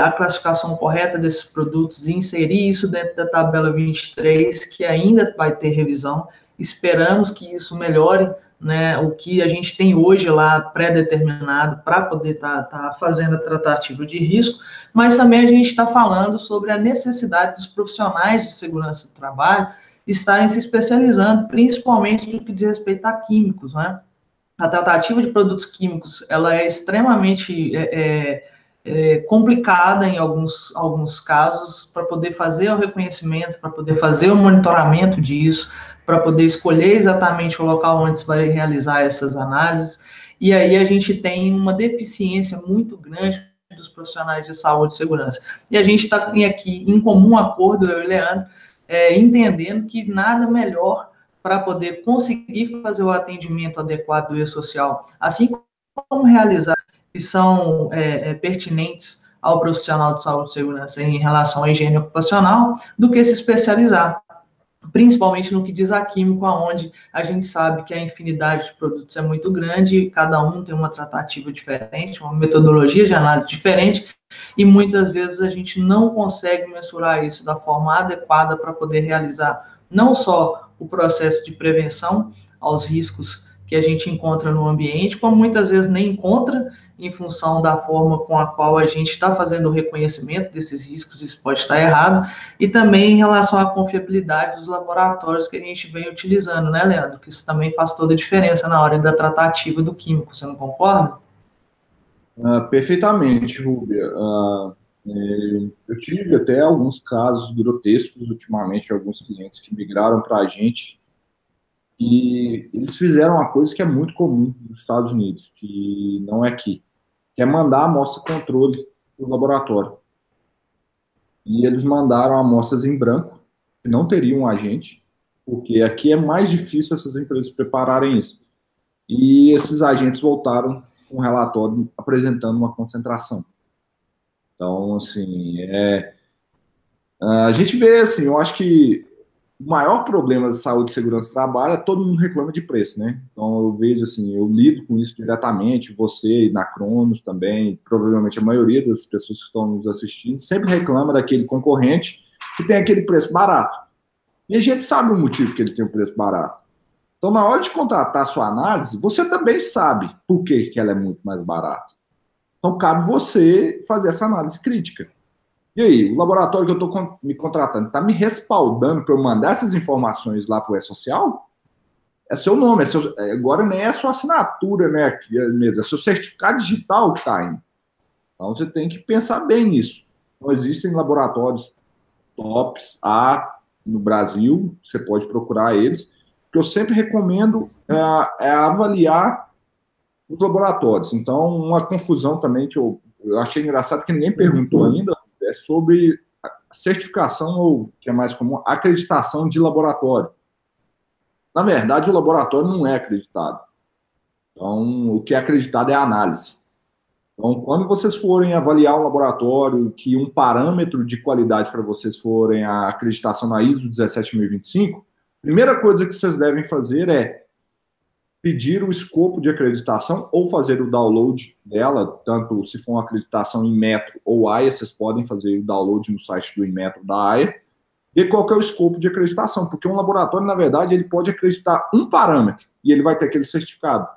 a classificação correta desses produtos e inserir isso dentro da tabela 23, que ainda vai ter revisão. Esperamos que isso melhore, né, o que a gente tem hoje lá pré-determinado para poder tá fazendo a tratativa de risco, mas também a gente está falando sobre a necessidade dos profissionais de segurança do trabalho estarem se especializando, principalmente no que diz respeito a químicos, né? A tratativa de produtos químicos, ela é extremamente complicada em alguns casos, para poder fazer o reconhecimento, para poder fazer o monitoramento disso, para poder escolher exatamente o local onde se vai realizar essas análises, e aí a gente tem uma deficiência muito grande dos profissionais de saúde e segurança. E a gente está aqui em comum acordo, eu e o Leandro, entendendo que nada melhor para poder conseguir fazer o atendimento adequado do E-Social, assim como realizar que são pertinentes ao profissional de saúde e segurança em relação à higiene ocupacional, do que se especializar, principalmente no que diz a químico, onde a gente sabe que a infinidade de produtos é muito grande, e cada um tem uma tratativa diferente, uma metodologia de análise diferente, e muitas vezes a gente não consegue mensurar isso da forma adequada para poder realizar não só o processo de prevenção aos riscos que a gente encontra no ambiente, como muitas vezes nem encontra, em função da forma com a qual a gente está fazendo o reconhecimento desses riscos, isso pode estar errado, e também em relação à confiabilidade dos laboratórios que a gente vem utilizando, né, Leandro? Que isso também faz toda a diferença na hora da tratativa do químico, você não concorda? Perfeitamente, Rúbia. Eu tive até alguns casos grotescos ultimamente, alguns clientes que migraram para a gente e eles fizeram uma coisa que é muito comum nos Estados Unidos, que não é aqui, que é mandar a amostra controle para o laboratório. E eles mandaram amostras em branco, que não teriam um agente, porque aqui é mais difícil essas empresas prepararem isso. E esses agentes voltaram com um relatório apresentando uma concentração. Então, assim, a gente vê, assim, eu acho que o maior problema de saúde e segurança do trabalho é todo mundo reclama de preço, né? Então, eu vejo, assim, eu lido com isso diretamente, você e na Cronos também, provavelmente a maioria das pessoas que estão nos assistindo, sempre reclama daquele concorrente que tem aquele preço barato. E a gente sabe o motivo que ele tem um preço barato. Então, na hora de contratar a sua análise, você também sabe por que ela é muito mais barata. Então, cabe você fazer essa análise crítica. E aí, o laboratório que eu estou me contratando está me respaldando para eu mandar essas informações lá para o E-Social? É seu nome, agora nem é sua assinatura, né, aqui mesmo, é seu certificado digital que está indo. Então, você tem que pensar bem nisso. Então, existem laboratórios tops no Brasil, você pode procurar eles. O que eu sempre recomendo é avaliar os laboratórios. Então, uma confusão também que eu achei engraçado, que ninguém perguntou ainda, é sobre certificação, ou que é mais comum, acreditação de laboratório. Na verdade, o laboratório não é acreditado. Então, o que é acreditado é a análise. Então, quando vocês forem avaliar um laboratório, que um parâmetro de qualidade para vocês forem a acreditação na ISO 17025, a primeira coisa que vocês devem fazer é pedir o escopo de acreditação ou fazer o download dela, tanto se for uma acreditação em Metro ou AIA, vocês podem fazer o download no site do Inmetro da AIA, e qual que é o escopo de acreditação, porque um laboratório, na verdade, ele pode acreditar um parâmetro e ele vai ter aquele certificado.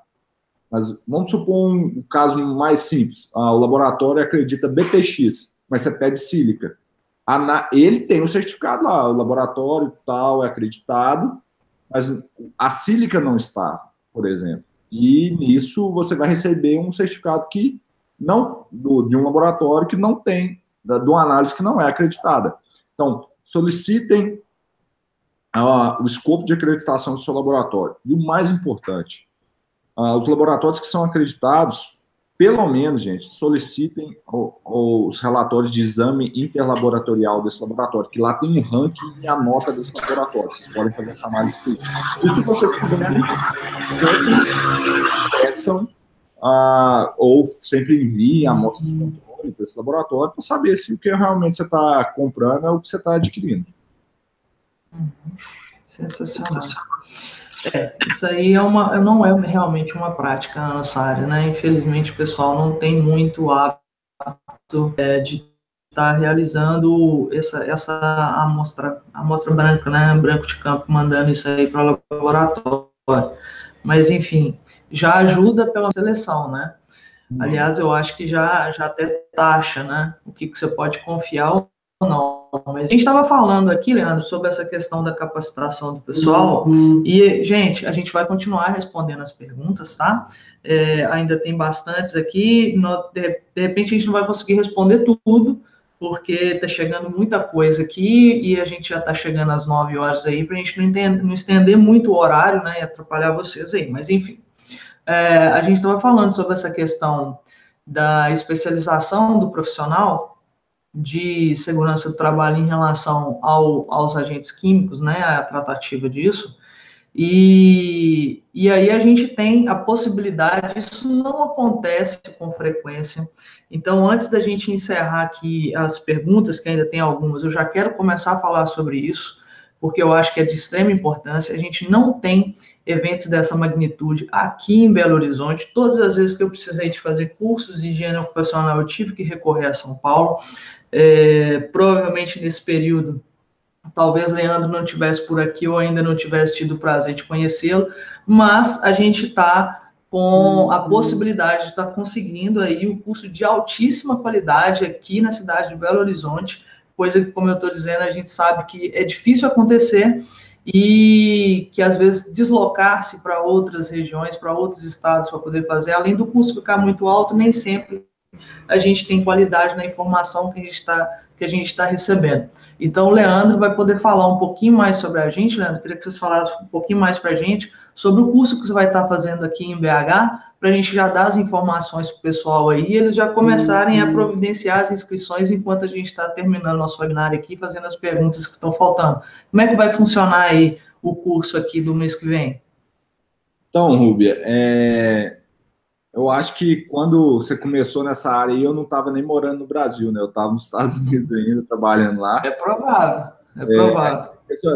Mas vamos supor um caso mais simples. O laboratório acredita BTX, mas você pede sílica. Ele tem um certificado lá, o laboratório tal é acreditado, mas a sílica não está, por exemplo. E nisso você vai receber um certificado que não de um laboratório que não tem, de uma análise que não é acreditada. Então, solicitem o escopo de acreditação do seu laboratório. E o mais importante, os laboratórios que são acreditados, pelo menos, gente, solicitem os relatórios de exame interlaboratorial desse laboratório, que lá tem um ranking e a nota desse laboratório. Vocês podem fazer essa análise crítica. E se vocês puderem, sempre peçam ou sempre enviem amostras de controle para esse laboratório para saber se o que realmente você está comprando é o que você está adquirindo. Sensacional. Isso aí não é realmente uma prática na nossa área, né? Infelizmente, o pessoal não tem muito hábito de estar realizando essa amostra branca, né? Branco de campo, mandando isso aí para o laboratório. Mas, enfim, já ajuda pela seleção, né? Aliás, eu acho que já até taxa, né? O que você pode confiar ou não. Mas a gente estava falando aqui, Leandro, sobre essa questão da capacitação do pessoal. E, gente, a gente vai continuar respondendo as perguntas, tá? Ainda tem bastantes aqui. De repente, a gente não vai conseguir responder tudo, porque está chegando muita coisa aqui e a gente já está chegando às 9 horas aí, para a gente não estender muito o horário, né? E atrapalhar vocês aí. Mas, enfim. A gente estava falando sobre essa questão da especialização do profissional de segurança do trabalho em relação aos agentes químicos, né, a tratativa disso, e aí a gente tem a possibilidade, isso não acontece com frequência, então antes da gente encerrar aqui as perguntas, que ainda tem algumas, eu já quero começar a falar sobre isso, porque eu acho que é de extrema importância, a gente não tem eventos dessa magnitude aqui em Belo Horizonte. Todas as vezes que eu precisei de fazer cursos de higiene ocupacional, eu tive que recorrer a São Paulo. Provavelmente nesse período Talvez Leandro não tivesse por aqui ou ainda não tivesse tido o prazer de conhecê-lo, mas a gente está com a possibilidade de estar conseguindo aí um curso de altíssima qualidade aqui na cidade de Belo Horizonte, coisa que, como eu estou dizendo, a gente sabe que é difícil acontecer e que, às vezes, deslocar-se para outras regiões, para outros estados para poder fazer, além do custo ficar muito alto, nem sempre a gente tem qualidade na informação que a gente está recebendo. Então, o Leandro vai poder falar um pouquinho mais sobre a gente. Leandro, queria que vocês falassem um pouquinho mais para a gente sobre o curso que você vai estar fazendo aqui em BH, para a gente já dar as informações para o pessoal aí, e eles já começarem a providenciar as inscrições enquanto a gente está terminando nosso webinário aqui, fazendo as perguntas que estão faltando. Como é que vai funcionar aí o curso aqui do mês que vem? Então, Rúbia, eu acho que quando você começou nessa área aí, eu não estava nem morando no Brasil, né? Eu estava nos Estados Unidos ainda, trabalhando lá. É provável, é provável.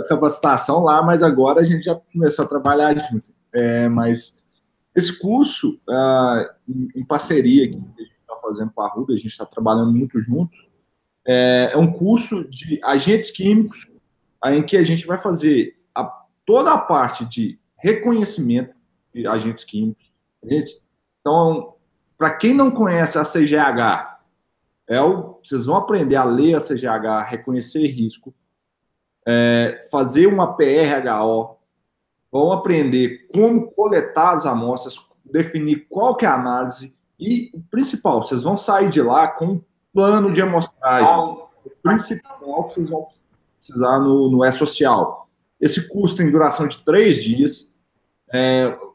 Capacitação lá, mas agora a gente já começou a trabalhar junto. Mas esse curso, em parceria que a gente está fazendo com a Rubia, a gente está trabalhando muito junto, é um curso de agentes químicos em que a gente vai fazer toda a parte de reconhecimento de agentes químicos. Então, para quem não conhece a CGH, vocês vão aprender a ler a CGH, reconhecer risco, fazer uma PRHO, vão aprender como coletar as amostras, definir qual que é a análise e, o principal, vocês vão sair de lá com um plano de amostragem. O principal que vocês vão precisar no E-Social. Esse curso tem duração de 3 dias.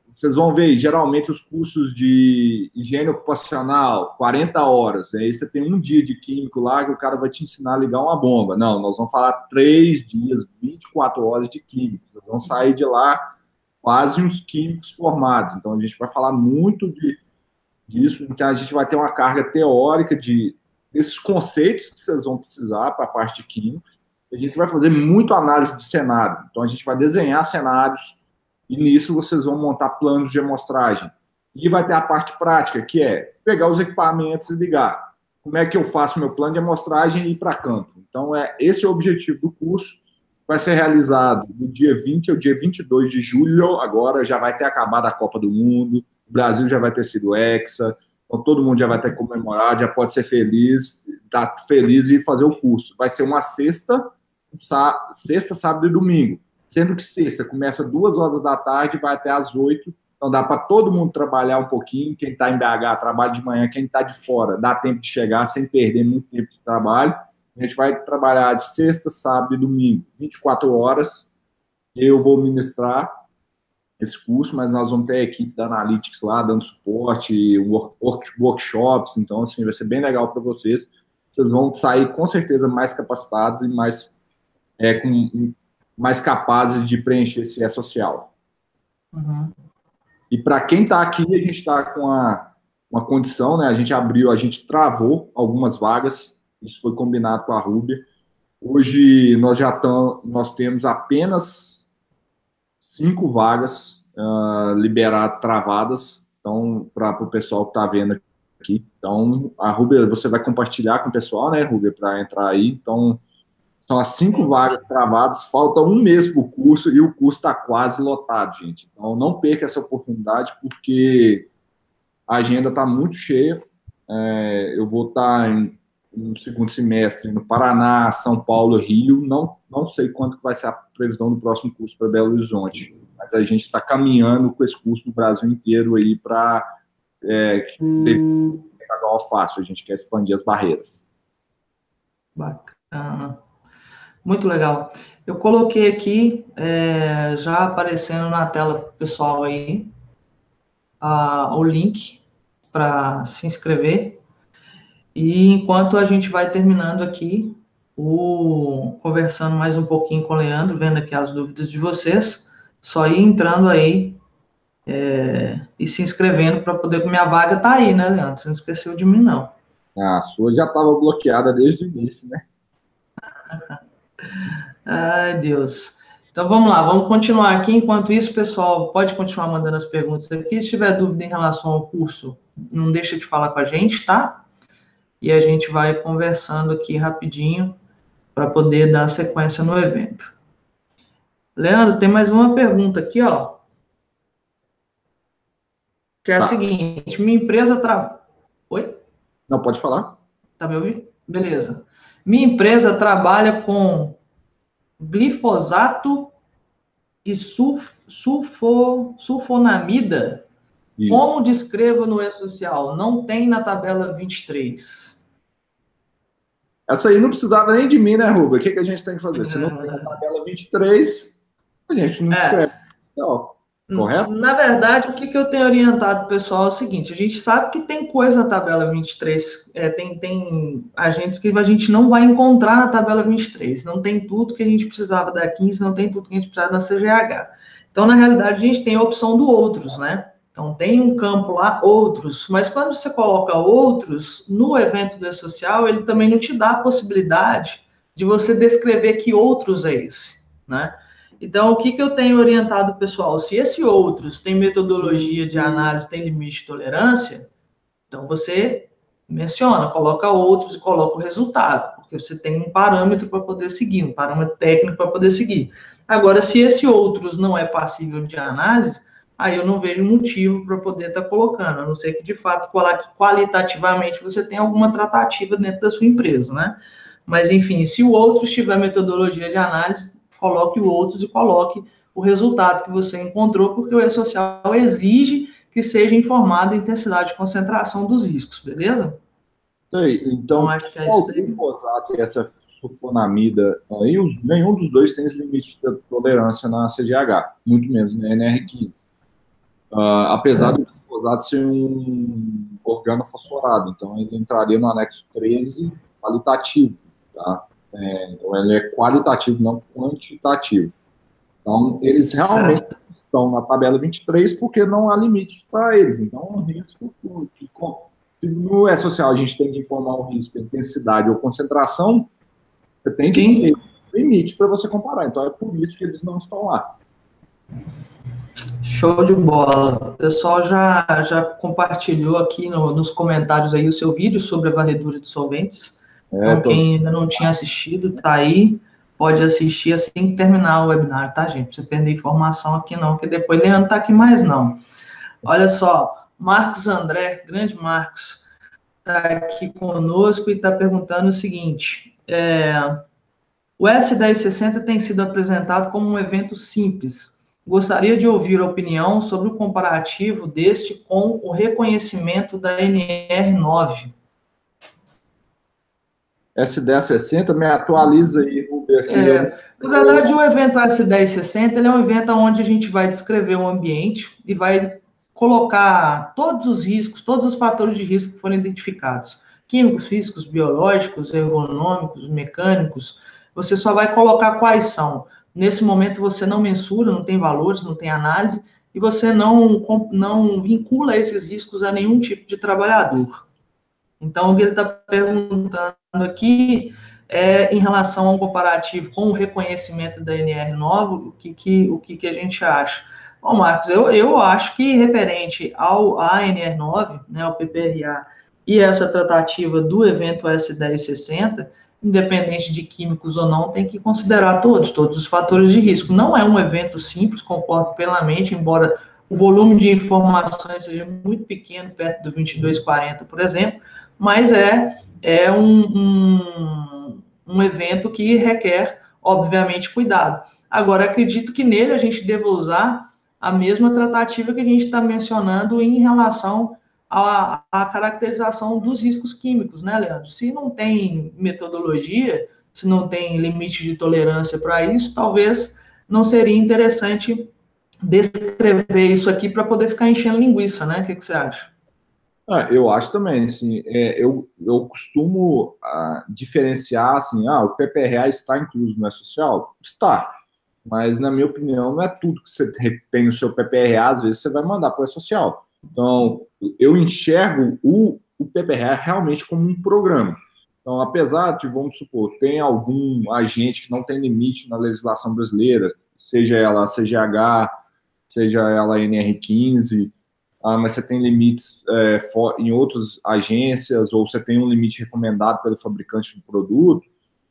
Vocês vão ver, geralmente, os cursos de higiene ocupacional, 40 horas. Aí você tem um dia de químico lá que o cara vai te ensinar a ligar uma bomba. Não, nós vamos falar 3 dias, 24 horas de químico. Vocês vão sair de lá quase uns químicos formados. Então, a gente vai falar muito disso. Então, a gente vai ter uma carga teórica desses conceitos que vocês vão precisar para a parte de químicos. A gente vai fazer muito análise de cenário. Então, a gente vai desenhar cenários e nisso vocês vão montar planos de amostragem. E vai ter a parte prática, que é pegar os equipamentos e ligar. Como é que eu faço meu plano de amostragem e ir para campo? Então, esse é o objetivo do curso. Vai ser realizado do dia 20 ao dia 22 de julho. Agora já vai ter acabado a Copa do Mundo. O Brasil já vai ter sido hexa. Então, todo mundo já vai ter comemorado, já pode ser feliz, estar feliz e fazer o curso. Vai ser uma sexta, sábado e domingo. Sendo que sexta começa 2 horas da tarde e vai até às 8. Então dá para todo mundo trabalhar um pouquinho. Quem está em BH trabalha de manhã, quem está de fora dá tempo de chegar sem perder muito tempo de trabalho. A gente vai trabalhar de sexta, sábado e domingo, 24 horas. Eu vou ministrar esse curso, mas nós vamos ter a equipe da Analytics lá dando suporte, workshops. Então, assim, vai ser bem legal para vocês. Vocês vão sair com certeza mais capacitados e mais capazes de preencher esse E-Social. Uhum. E para quem está aqui, a gente está com uma condição, né? A gente travou algumas vagas, isso foi combinado com a Rubia. Hoje nós temos apenas 5 vagas liberadas, travadas, então, para o pessoal que está vendo aqui. Então, a Rubia, você vai compartilhar com o pessoal, né, Rubia, para entrar aí. Então, são as 5 vagas travadas, falta um mês para o curso e o curso está quase lotado, gente. Então, não perca essa oportunidade, porque a agenda está muito cheia. Eu vou estar no segundo semestre no Paraná, São Paulo, Rio. Não sei quanto que vai ser a previsão do próximo curso para Belo Horizonte, mas a gente está caminhando com esse curso no Brasil inteiro aí para pegar fácil. A gente quer expandir as barreiras. Bacana. Muito legal. Eu coloquei aqui, já aparecendo na tela para o pessoal aí, o link para se inscrever. E enquanto a gente vai terminando aqui, conversando mais um pouquinho com o Leandro, vendo aqui as dúvidas de vocês, só ir entrando aí e se inscrevendo para poder, minha vaga tá aí, né, Leandro? Você não esqueceu de mim, não. A sua já estava bloqueada desde o início, né? Ai, Deus. Então, vamos lá, vamos continuar aqui. Enquanto isso, pessoal, pode continuar mandando as perguntas aqui. Se tiver dúvida em relação ao curso, não deixa de falar com a gente, tá? E a gente vai conversando aqui rapidinho para poder dar sequência no evento. Leandro, tem mais uma pergunta aqui, ó, que é a seguinte, minha empresa trabalha... Oi? Não, pode falar. Tá me ouvindo? Beleza. Minha empresa trabalha com glifosato e sulfonamida. Isso. Como descrevo no E-Social? Não tem na tabela 23. Essa aí não precisava nem de mim, né, Ruba? O que a gente tem que fazer? Se não tem na tabela 23, a gente não descreve. Então, correto? Na verdade, o que eu tenho orientado o pessoal é o seguinte, a gente sabe que tem coisa na tabela 23, tem agentes que a gente não vai encontrar na tabela 23, não tem tudo que a gente precisava da 15, não tem tudo que a gente precisava da CGH. Então, na realidade, a gente tem a opção do outros, né? Então, tem um campo lá, outros, mas quando você coloca outros, no evento do E-Social, ele também não te dá a possibilidade de você descrever que outros é esse, né? Então, o que eu tenho orientado o pessoal? Se esse outros tem metodologia de análise, tem limite de tolerância, então você menciona, coloca outros e coloca o resultado, porque você tem um parâmetro para poder seguir, um parâmetro técnico para poder seguir. Agora, se esse outros não é passível de análise, aí eu não vejo motivo para poder estar colocando, a não ser que, de fato, qualitativamente você tenha alguma tratativa dentro da sua empresa, né? Mas, enfim, se o outros tiver metodologia de análise, coloque o outros e coloque o resultado que você encontrou, porque o E-Social exige que seja informada a intensidade de concentração dos riscos, beleza? Sei. Então, acho que é qual isso o daí. glifosato e essa sulfonamida, aí, nenhum dos dois tem limite de tolerância na CGH, muito menos na NR15. Apesar do glifosato ser um organofosforado, então ele entraria no anexo 13 qualitativo, tá? Então ele é qualitativo, não quantitativo. Então, eles realmente estão na tabela 23 porque não há limite para eles. Então, é um risco que, se no E-Social a gente tem que informar o risco, intensidade ou concentração, você tem que ter limite para você comparar. Então, é por isso que eles não estão lá. Show de bola. O pessoal já compartilhou aqui nos comentários aí o seu vídeo sobre a varredura de solventes. Então, quem ainda não tinha assistido, tá aí. Pode assistir assim que terminar o webinar, tá, gente? Não precisa perder informação aqui não, que depois Leandro tá aqui mais não. Olha só, Marcos André, grande Marcos, tá aqui conosco e está perguntando o seguinte, o S1060 tem sido apresentado como um evento simples. Gostaria de ouvir a opinião sobre o comparativo deste com o reconhecimento da NR9. S1060, me atualiza aí, Uber, aqui. Na verdade, o evento S1060 ele é um evento onde a gente vai descrever o ambiente e vai colocar todos os riscos, todos os fatores de risco que foram identificados. Químicos, físicos, biológicos, ergonômicos, mecânicos. Você só vai colocar quais são. Nesse momento, você não mensura, não tem valores, não tem análise, e você não vincula esses riscos a nenhum tipo de trabalhador. Então, o que ele está perguntando aqui é em relação ao comparativo com o reconhecimento da NR9, o que a gente acha? Bom, Marcos, eu acho que referente ao ANR9, né, ao PPRA, e essa tratativa do evento S1060, independente de químicos ou não, tem que considerar todos os fatores de risco. Não é um evento simples, concordo plenamente, embora o volume de informações seja muito pequeno, perto do 2240, por exemplo, mas é um evento que requer, obviamente, cuidado. Agora, acredito que nele a gente deva usar a mesma tratativa que a gente está mencionando em relação à caracterização dos riscos químicos, né, Leandro? Se não tem metodologia, se não tem limite de tolerância para isso, talvez não seria interessante descrever isso aqui para poder ficar enchendo linguiça, né? O que você acha? Eu acho também, assim, eu costumo diferenciar, assim, o PPRA está incluso no E-Social? Está, mas na minha opinião não é tudo que você tem no seu PPRA, às vezes você vai mandar para o E-Social. Então, eu enxergo o PPRA realmente como um programa. Então, apesar de, vamos supor, tem algum agente que não tem limite na legislação brasileira, seja ela a CGH, seja ela a NR15, mas você tem limites em outras agências, ou você tem um limite recomendado pelo fabricante do produto,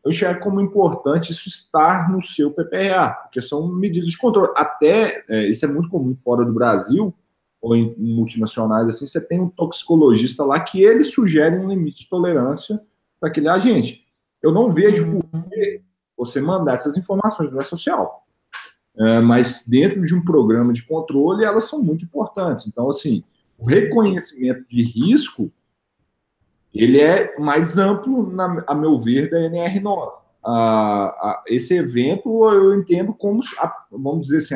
eu enxergo como importante isso estar no seu PPRA, porque são medidas de controle. Até, isso é muito comum fora do Brasil, ou em multinacionais, assim, você tem um toxicologista lá que ele sugere um limite de tolerância para aquele agente. Eu não vejo por que você mandar essas informações no social. Mas dentro de um programa de controle, elas são muito importantes. Então, assim, o reconhecimento de risco, ele é mais amplo, a meu ver, da NR9. Esse evento eu entendo como, vamos dizer assim,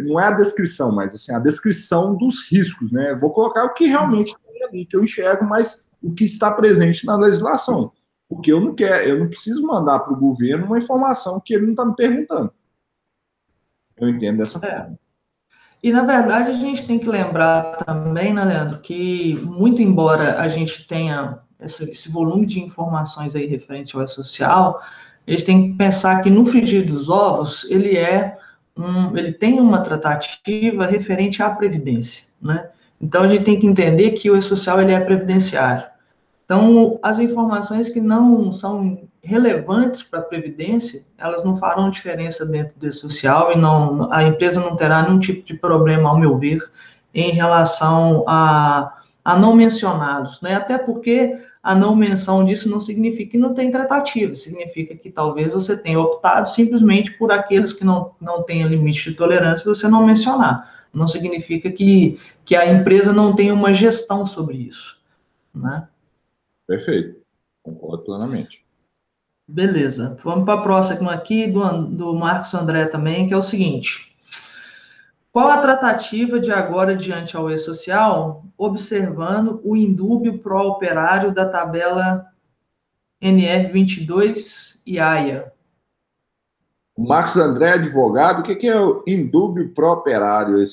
não é a descrição, mas assim, a descrição dos riscos, né? Vou colocar o que realmente tem ali, que eu enxergo, mas o que está presente na legislação. Porque eu não preciso mandar para o governo uma informação que ele não está me perguntando. Eu entendo dessa forma. E, na verdade, a gente tem que lembrar também, né, Leandro, que muito embora a gente tenha esse volume de informações aí referente ao E-Social, a gente tem que pensar que no frigir dos ovos, ele tem uma tratativa referente à previdência, né? Então, a gente tem que entender que o E-Social, ele é previdenciário. Então, as informações que não são relevantes para a Previdência, elas não farão diferença dentro do social e a empresa não terá nenhum tipo de problema, ao meu ver, em relação a não mencioná-los, né? Até porque a não menção disso não significa que não tem tratativa, significa que talvez você tenha optado simplesmente por aqueles que não tenham limite de tolerância e você não mencionar. Não significa que a empresa não tenha uma gestão sobre isso, né? Perfeito. Concordo plenamente. Beleza. Vamos para a próxima aqui, do Marcos André também, que é o seguinte. Qual a tratativa de agora diante ao E-Social, observando o indúbio pró-operário da tabela NR22 e AIA? O Marcos André, advogado, o que é o indúbio pró-operário?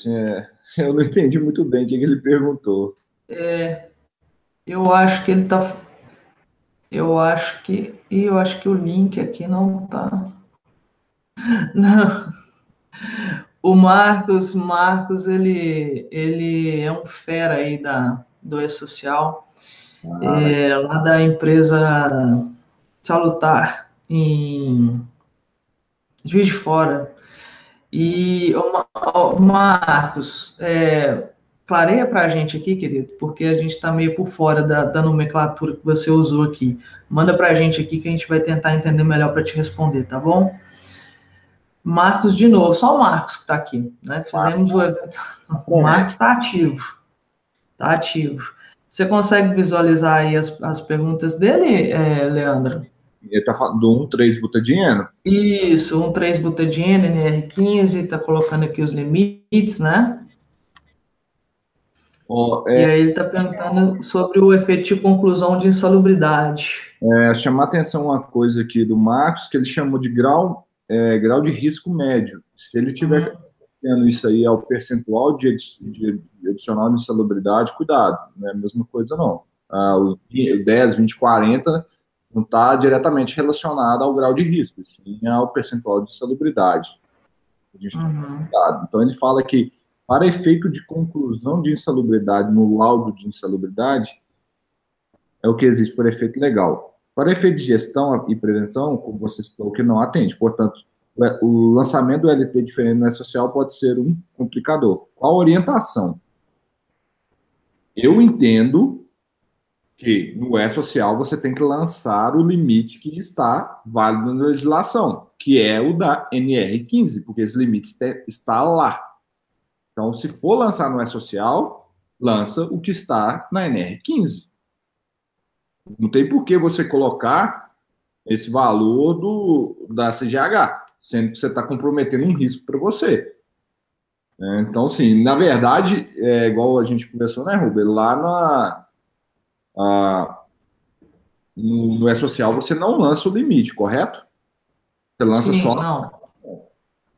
Eu não entendi muito bem o que ele perguntou. Eu acho que ele está... Eu acho que o link aqui não está... Não. O Marcos, ele é um fera aí do E-Social, lá da empresa Salutar, em Juiz de Fora. E, o Marcos, clareia para a gente aqui, querido, porque a gente está meio por fora da nomenclatura que você usou aqui. Manda para a gente aqui que a gente vai tentar entender melhor para te responder, tá bom? Marcos de novo, só o Marcos que está aqui, né? Fizemos o evento. O Marcos está ativo. Está ativo. Você consegue visualizar aí as perguntas dele, Leandro? Ele está falando do 1,3 butadieno? Isso, 1,3 butadieno, NR15, está colocando aqui os limites, né? E aí ele está perguntando sobre o efeito de conclusão de insalubridade. Chamar atenção uma coisa aqui do Marcos, que ele chamou de grau de risco médio. Se ele tiver tendo isso aí ao percentual de adicional de insalubridade, cuidado, não é a mesma coisa não. Os 10, 20, 40 não está diretamente relacionado ao grau de risco, sim ao percentual de insalubridade. Então ele fala que para efeito de conclusão de insalubridade no laudo de insalubridade, é o que existe por efeito legal. Para efeito de gestão e prevenção, como você citou, que não atende. Portanto, o lançamento do LT diferente no E-Social pode ser um complicador. Qual a orientação? Eu entendo que no E-Social você tem que lançar o limite que está válido na legislação, que é o da NR15, porque esse limite está lá. Então, se for lançar no E-Social, lança o que está na NR15. Não tem por que você colocar esse valor da CGH, sendo que você está comprometendo um risco para você. Então, sim, na verdade, igual a gente conversou, né, Rubem? Lá no E-Social você não lança o limite, correto? Você lança só... Não.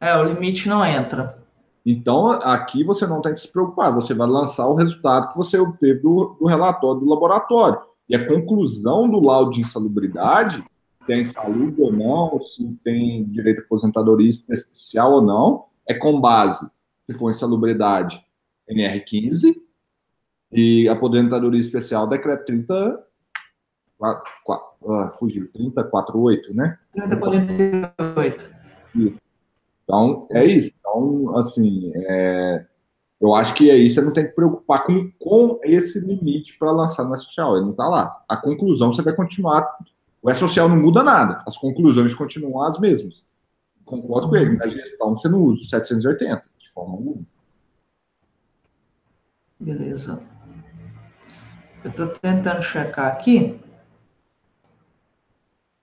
O limite não entra. Então, aqui você não tem que se preocupar, você vai lançar o resultado que você obteve do relatório do laboratório. E a conclusão do laudo de insalubridade, se é insalubre ou não, se tem direito à aposentadoria especial ou não, é com base, se for insalubridade, NR15, e aposentadoria especial, decreto fugiu, 3048, né? 3048. Isso. Então, é isso. Então, assim, eu acho que aí você não tem que preocupar com esse limite para lançar no E-Social. Ele não está lá. A conclusão você vai continuar. O E-Social não muda nada. As conclusões continuam as mesmas. Concordo com ele. Na gestão você não usa o 780 de forma alguma. Beleza. Eu estou tentando checar aqui.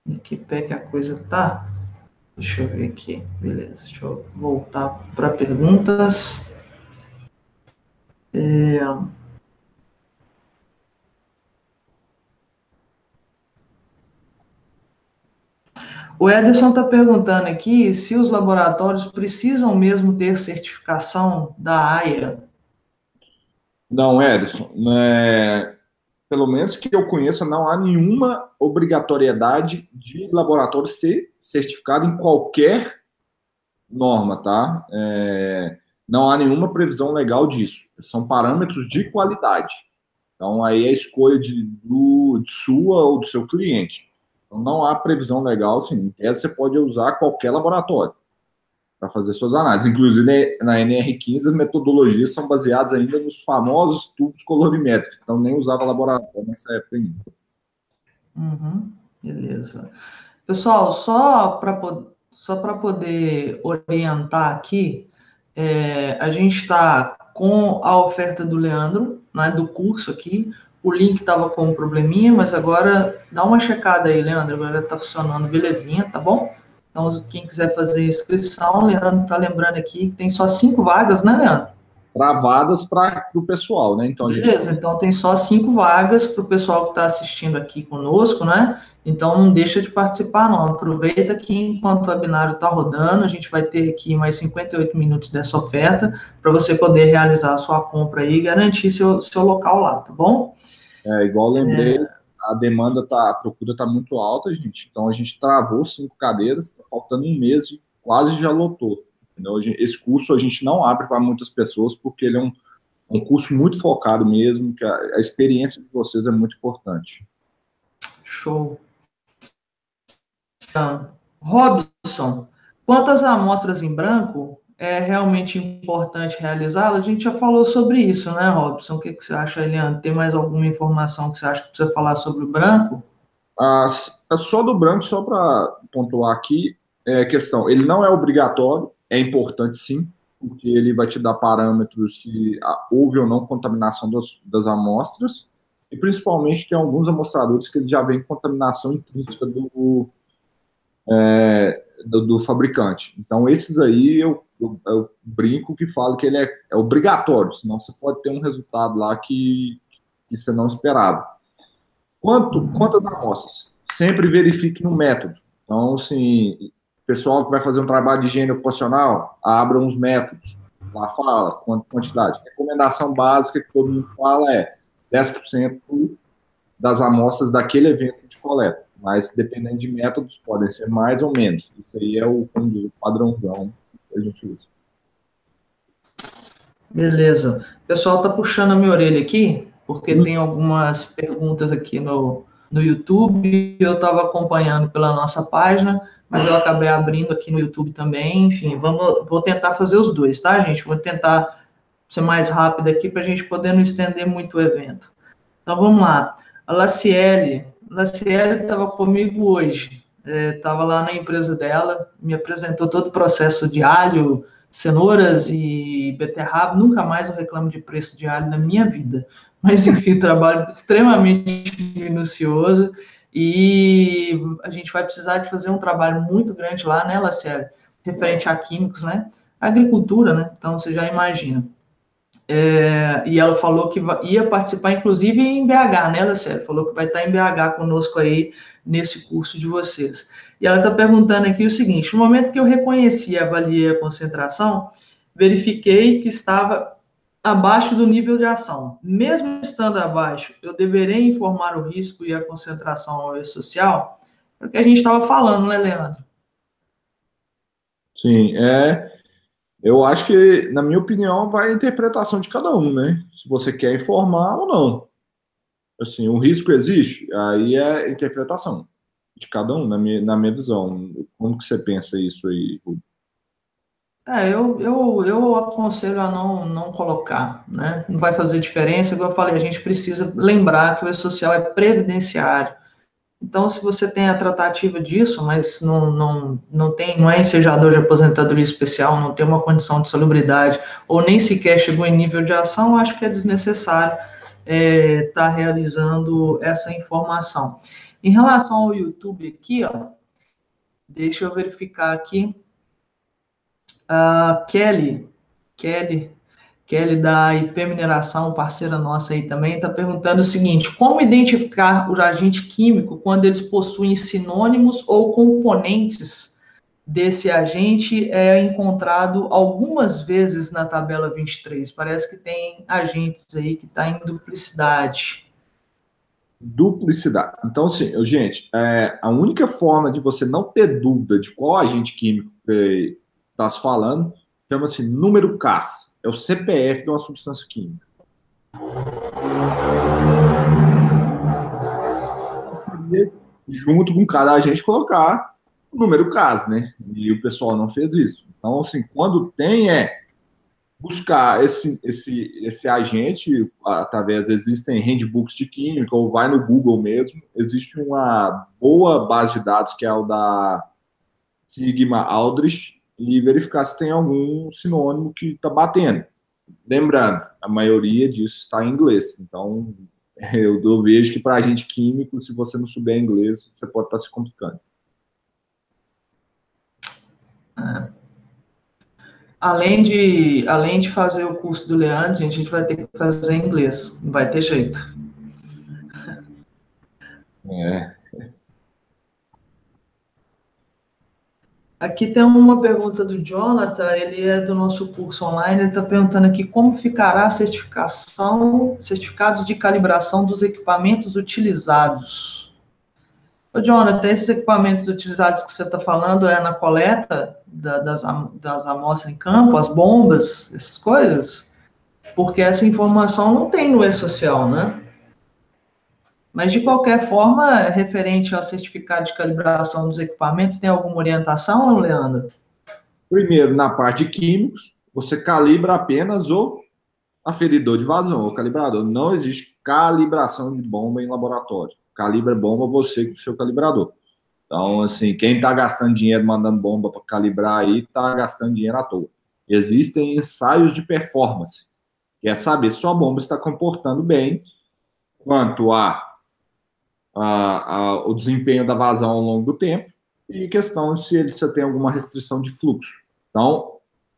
Em que pé que a coisa tá? Deixa eu ver aqui. Beleza. Deixa eu voltar para perguntas. O Ederson está perguntando aqui se os laboratórios precisam mesmo ter certificação da AIA. Não, Edson. Pelo menos que eu conheça, não há nenhuma obrigatoriedade de laboratório ser certificado em qualquer norma, tá? Não há nenhuma previsão legal disso. São parâmetros de qualidade. Então, aí é escolha de sua ou do seu cliente. Então, não há previsão legal, sim. Em tese, você pode usar qualquer laboratório para fazer suas análises. Inclusive, na NR15, as metodologias são baseadas ainda nos famosos tubos colorimétricos. Então, nem usava laboratório nessa época ainda. Beleza. Pessoal, só para poder orientar aqui, a gente está com a oferta do Leandro, né, do curso aqui. O link estava com um probleminha, mas agora dá uma checada aí, Leandro. Agora está funcionando belezinha, tá bom? Então, quem quiser fazer inscrição, Leandro está lembrando aqui que tem só 5 vagas, né, Leandro? Travadas para o pessoal, né? Então, Beleza, então tem só 5 vagas para o pessoal que está assistindo aqui conosco, né? Então não deixa de participar, não. Aproveita que enquanto o webinário está rodando, a gente vai ter aqui mais 58 minutos dessa oferta para você poder realizar a sua compra aí e garantir seu local lá, tá bom? igual eu lembrei, a procura está muito alta, gente. Então a gente travou 5 cadeiras, está faltando um mês e quase já lotou. Entendeu? Esse curso a gente não abre para muitas pessoas porque ele é um curso muito focado mesmo, que a experiência de vocês é muito importante. Show. Robson, quantas amostras em branco é realmente importante realizá-las? A gente já falou sobre isso, né, Robson? O que você acha, Eliane? Tem mais alguma informação que você acha que precisa falar sobre o branco? Só do branco, só para pontuar aqui, a questão, ele não é obrigatório, é importante sim, porque ele vai te dar parâmetros se houve ou não contaminação das amostras, e principalmente tem alguns amostradores que ele já vem com contaminação intrínseca do fabricante. Então, esses aí eu brinco que falo que ele é obrigatório, senão você pode ter um resultado lá que você não esperava. Quantas amostras? Sempre verifique no método. Então, assim, pessoal que vai fazer um trabalho de higiene ocupacional, abra uns métodos. Lá fala quantidade. Recomendação básica que todo mundo fala é 10% das amostras daquele evento de coleta. Mas, dependendo de métodos, podem ser mais ou menos. Isso aí é o padrãozão que a gente usa. Beleza. O pessoal tá puxando a minha orelha aqui, porque tem algumas perguntas aqui no YouTube. Eu estava acompanhando pela nossa página, mas eu acabei abrindo aqui no YouTube também. Enfim, vou tentar fazer os dois, tá, gente? Vou tentar ser mais rápido aqui para a gente poder não estender muito o evento. Então, vamos lá. A Laciele estava comigo hoje. Estava lá na empresa dela, me apresentou todo o processo de alho, cenouras e beterraba. Nunca mais eu reclamo de preço de alho na minha vida. Mas, enfim, trabalho extremamente minucioso e a gente vai precisar de fazer um trabalho muito grande lá, né, Laciele? Referente a químicos, né? Agricultura, né? Então, você já imagina. E ela falou que ia participar, inclusive, em BH, né, Laciele? Falou que vai estar em BH conosco aí nesse curso de vocês. E ela está perguntando aqui o seguinte: no momento que eu reconheci e avaliei a concentração, verifiquei que estava abaixo do nível de ação. Mesmo estando abaixo, eu deveria informar o risco e a concentração ao E-Social? É o que a gente estava falando, né, Leandro? Sim, eu acho que, na minha opinião, vai a interpretação de cada um, né? Se você quer informar ou não. Assim, o risco existe, aí é interpretação de cada um, na minha visão. Como que você pensa isso aí, Rubens? Eu aconselho a não colocar, né? Não vai fazer diferença, igual eu falei, a gente precisa lembrar que o E-Social é previdenciário. Então, se você tem a tratativa disso, mas não é ensejador de aposentadoria especial, não tem uma condição de salubridade, ou nem sequer chegou em nível de ação, acho que é desnecessário estar realizando essa informação. Em relação ao YouTube aqui, ó, deixa eu verificar aqui. A Kelly, Kelly da IP Mineração, parceira nossa aí também, está perguntando o seguinte: como identificar o agente químico quando eles possuem sinônimos ou componentes desse agente encontrado algumas vezes na tabela 23? Parece que tem agentes aí que está em duplicidade. Duplicidade. Então, sim, gente, a única forma de você não ter dúvida de qual agente químico está se falando chama-se número CAS. É o CPF de uma substância química. E junto com cada agente colocar o número CAS, né? E o pessoal não fez isso. Então, assim, quando tem buscar esse agente, através, existem handbooks de química, ou vai no Google mesmo, existe uma boa base de dados, que é o da Sigma Aldrich, e verificar se tem algum sinônimo que está batendo. Lembrando, a maioria disso está em inglês, então eu vejo que para agente químico, se você não souber inglês, você pode estar se complicando. Além de fazer o curso do Leandro, a gente vai ter que fazer inglês, não vai ter jeito. Aqui tem uma pergunta do Jonathan, ele é do nosso curso online, ele está perguntando aqui como ficará a certificados de calibração dos equipamentos utilizados. Ô, Jonathan, esses equipamentos utilizados que você está falando é na coleta das amostras em campo, as bombas, essas coisas? Porque essa informação não tem no E-Social, né? Mas, de qualquer forma, referente ao certificado de calibração dos equipamentos, tem alguma orientação, Leandro? Primeiro, na parte de químicos, você calibra apenas o aferidor de vazão, o calibrador. Não existe calibração de bomba em laboratório. Calibra bomba você com o seu calibrador. Então, assim, quem está gastando dinheiro mandando bomba para calibrar aí, está gastando dinheiro à toa. Existem ensaios de performance, que é saber se sua bomba está comportando bem quanto o desempenho da vazão ao longo do tempo e questão de se você tem alguma restrição de fluxo. Então,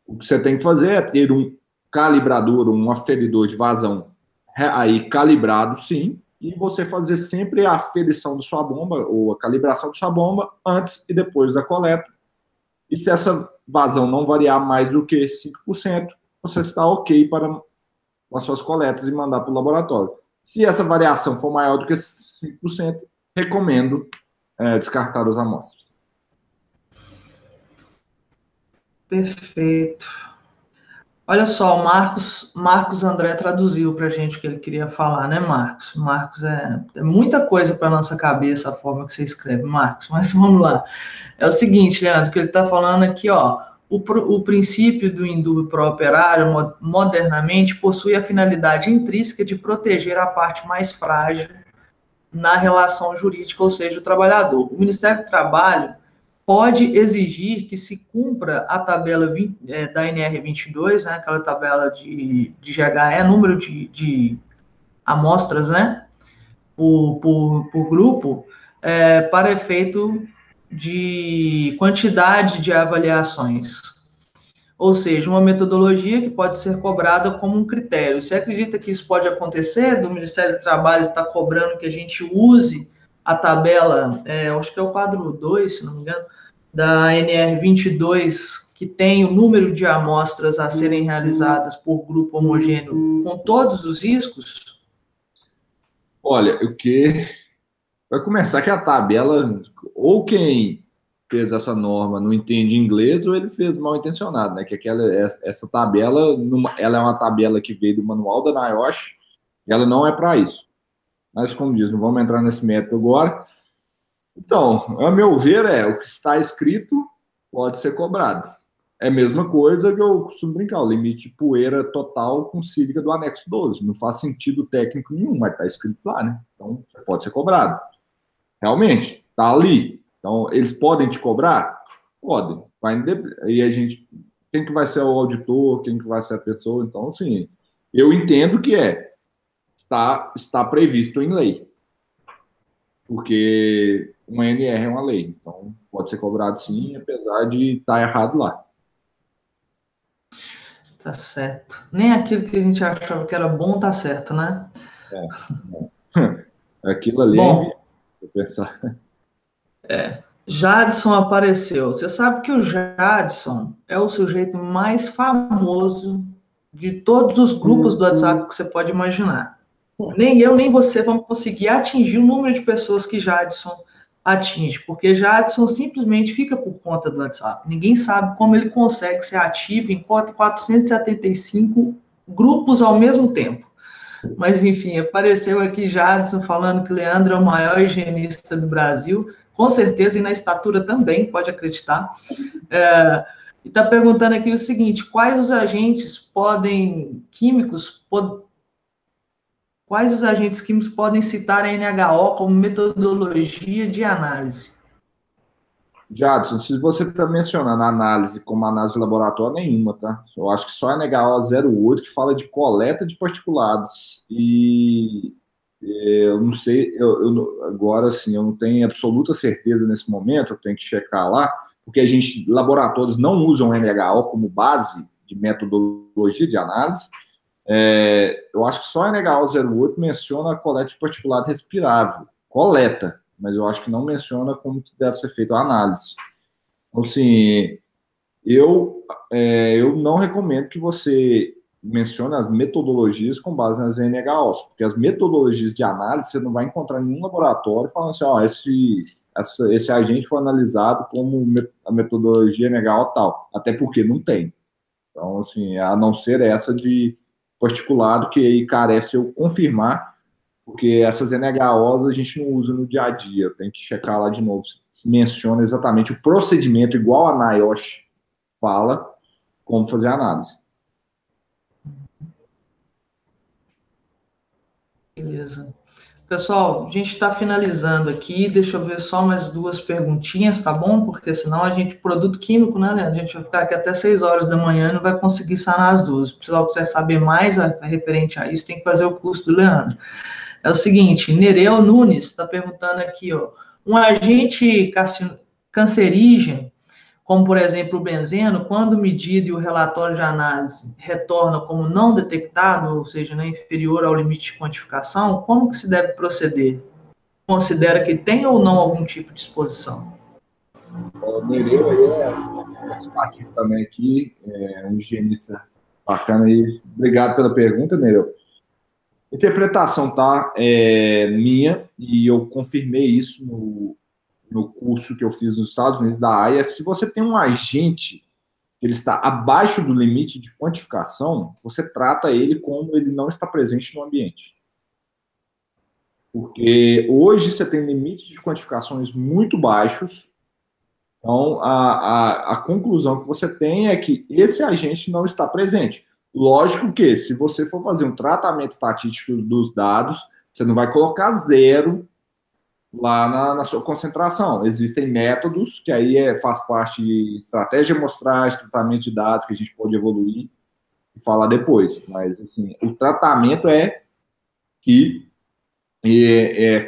o que você tem que fazer é ter um calibrador, um aferidor de vazão aí calibrado, sim, e você fazer sempre a aferição da sua bomba, ou a calibração da sua bomba, antes e depois da coleta. E se essa vazão não variar mais do que 5%, você está ok para as suas coletas e mandar para o laboratório. Se essa variação for maior do que 5%, recomendo descartar as amostras. Perfeito. Olha só, o Marcos André traduziu para a gente o que ele queria falar, né, Marcos? Marcos, é muita coisa para nossa cabeça a forma que você escreve, Marcos, mas vamos lá. É o seguinte, Leandro, que ele está falando aqui, ó, o princípio do indúbio pro operário, modernamente, possui a finalidade intrínseca de proteger a parte mais frágil na relação jurídica, ou seja, o trabalhador. O Ministério do Trabalho pode exigir que se cumpra a tabela da NR 22, né, aquela tabela de GHE, número de amostras, né, por grupo, para efeito de quantidade de avaliações. Ou seja, uma metodologia que pode ser cobrada como um critério. Você acredita que isso pode acontecer? Do Ministério do Trabalho estar cobrando que a gente use a tabela, acho que é o quadro 2, se não me engano, da NR 22, que tem o número de amostras a serem realizadas por grupo homogêneo, com todos os riscos? Olha, o que vai começar que a tabela, ou quem fez essa norma não entende inglês, ou ele fez mal intencionado, né? Que essa tabela, ela é uma tabela que veio do manual da NIOSH, e ela não é para isso. Mas, como diz, não vamos entrar nesse método agora. Então, a meu ver, o que está escrito pode ser cobrado. É a mesma coisa que eu costumo brincar, o limite de poeira total com sílica do anexo 12. Não faz sentido técnico nenhum, mas está escrito lá, né? Então, pode ser cobrado. Realmente, está ali. Então, eles podem te cobrar? Podem. E a gente... Quem que vai ser o auditor? Quem que vai ser a pessoa? Então, assim, eu entendo que está previsto em lei. Porque uma NR é uma lei. Então, pode ser cobrado sim, apesar de estar errado lá. Tá certo. Nem aquilo que a gente achava que era bom tá certo, né? Aquilo ali é Bom, pensar. Jadson apareceu. Você sabe que o Jadson é o sujeito mais famoso de todos os grupos do WhatsApp que você pode imaginar. Nem eu, nem você vamos conseguir atingir o número de pessoas que Jadson atinge, porque Jadson simplesmente fica por conta do WhatsApp. Ninguém sabe como ele consegue ser ativo em 475 grupos ao mesmo tempo. Mas, enfim, apareceu aqui Jadson falando que Leandro é o maior higienista do Brasil, com certeza, e na estatura também, pode acreditar. E está perguntando aqui o seguinte: quais os agentes químicos podem citar a NHO como metodologia de análise? Jadson, se você está mencionando a análise como análise de laboratório, nenhuma, tá? Eu acho que só a NHO 08 que fala de coleta de particulados. Eu não sei, agora sim, eu não tenho absoluta certeza nesse momento, eu tenho que checar lá, porque laboratórios não usam NHO como base de metodologia de análise. Eu acho que só a NHO 08 menciona a coleta de particulado respirável. Coleta, mas eu acho que não menciona como que deve ser feita a análise. Então, assim, eu não recomendo que você mencione as metodologias com base nas NHOs, porque as metodologias de análise você não vai encontrar em nenhum laboratório falando assim, esse agente foi analisado como a metodologia NHO tal, até porque não tem. Então, assim, a não ser essa de particulado, que aí carece eu confirmar, porque essas NHOs a gente não usa no dia a dia, tem que checar lá de novo se menciona exatamente o procedimento, igual a NIOSH fala, como fazer a análise. Beleza. Pessoal, a gente está finalizando aqui. Deixa eu ver só mais duas perguntinhas, tá bom? Porque senão a gente, produto químico, né, Leandro? A gente vai ficar aqui até 6 horas da manhã e não vai conseguir sanar as duas. Se o pessoal quiser saber mais referente a isso, tem que fazer o curso do Leandro. É o seguinte, Nereu Nunes está perguntando aqui, ó, um agente cancerígeno, como por exemplo o benzeno, quando medido e o relatório de análise retorna como não detectado, ou seja, não inferior ao limite de quantificação, como que se deve proceder? Considera que tem ou não algum tipo de exposição? O Nereu aí é participativo também aqui, um higienista bacana aí. Obrigado pela pergunta, Nereu. Interpretação, tá? Minha, e eu confirmei isso no curso que eu fiz nos Estados Unidos da AIA. Se você tem um agente que ele está abaixo do limite de quantificação, você trata ele como ele não está presente no ambiente. Porque hoje você tem limites de quantificações muito baixos, então a conclusão que você tem é que esse agente não está presente. Lógico que, se você for fazer um tratamento estatístico dos dados, você não vai colocar zero lá na sua concentração. Existem métodos que aí faz parte de estratégia de amostragem, tratamento de dados, que a gente pode evoluir e falar depois. Mas, assim, o tratamento que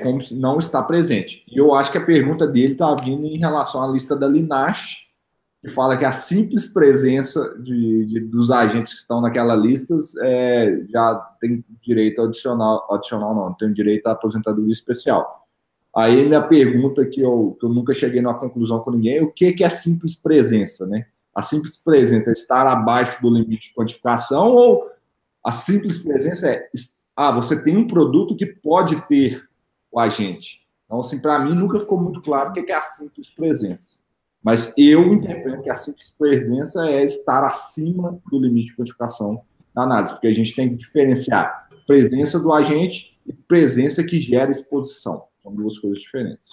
como se não está presente. E eu acho que a pergunta dele está vindo em relação à lista da Linache, que fala que a simples presença dos agentes que estão naquela lista já tem direito adicional não tem direito à aposentadoria especial. Aí minha pergunta, que eu nunca cheguei numa conclusão com ninguém, é o que é simples presença, né? A simples presença é estar abaixo do limite de quantificação, ou a simples presença você tem um produto que pode ter o agente. Então, assim, para mim nunca ficou muito claro o que é a simples presença. Mas eu interpreto que a simples presença é estar acima do limite de quantificação da análise, porque a gente tem que diferenciar presença do agente e presença que gera exposição. São duas coisas diferentes.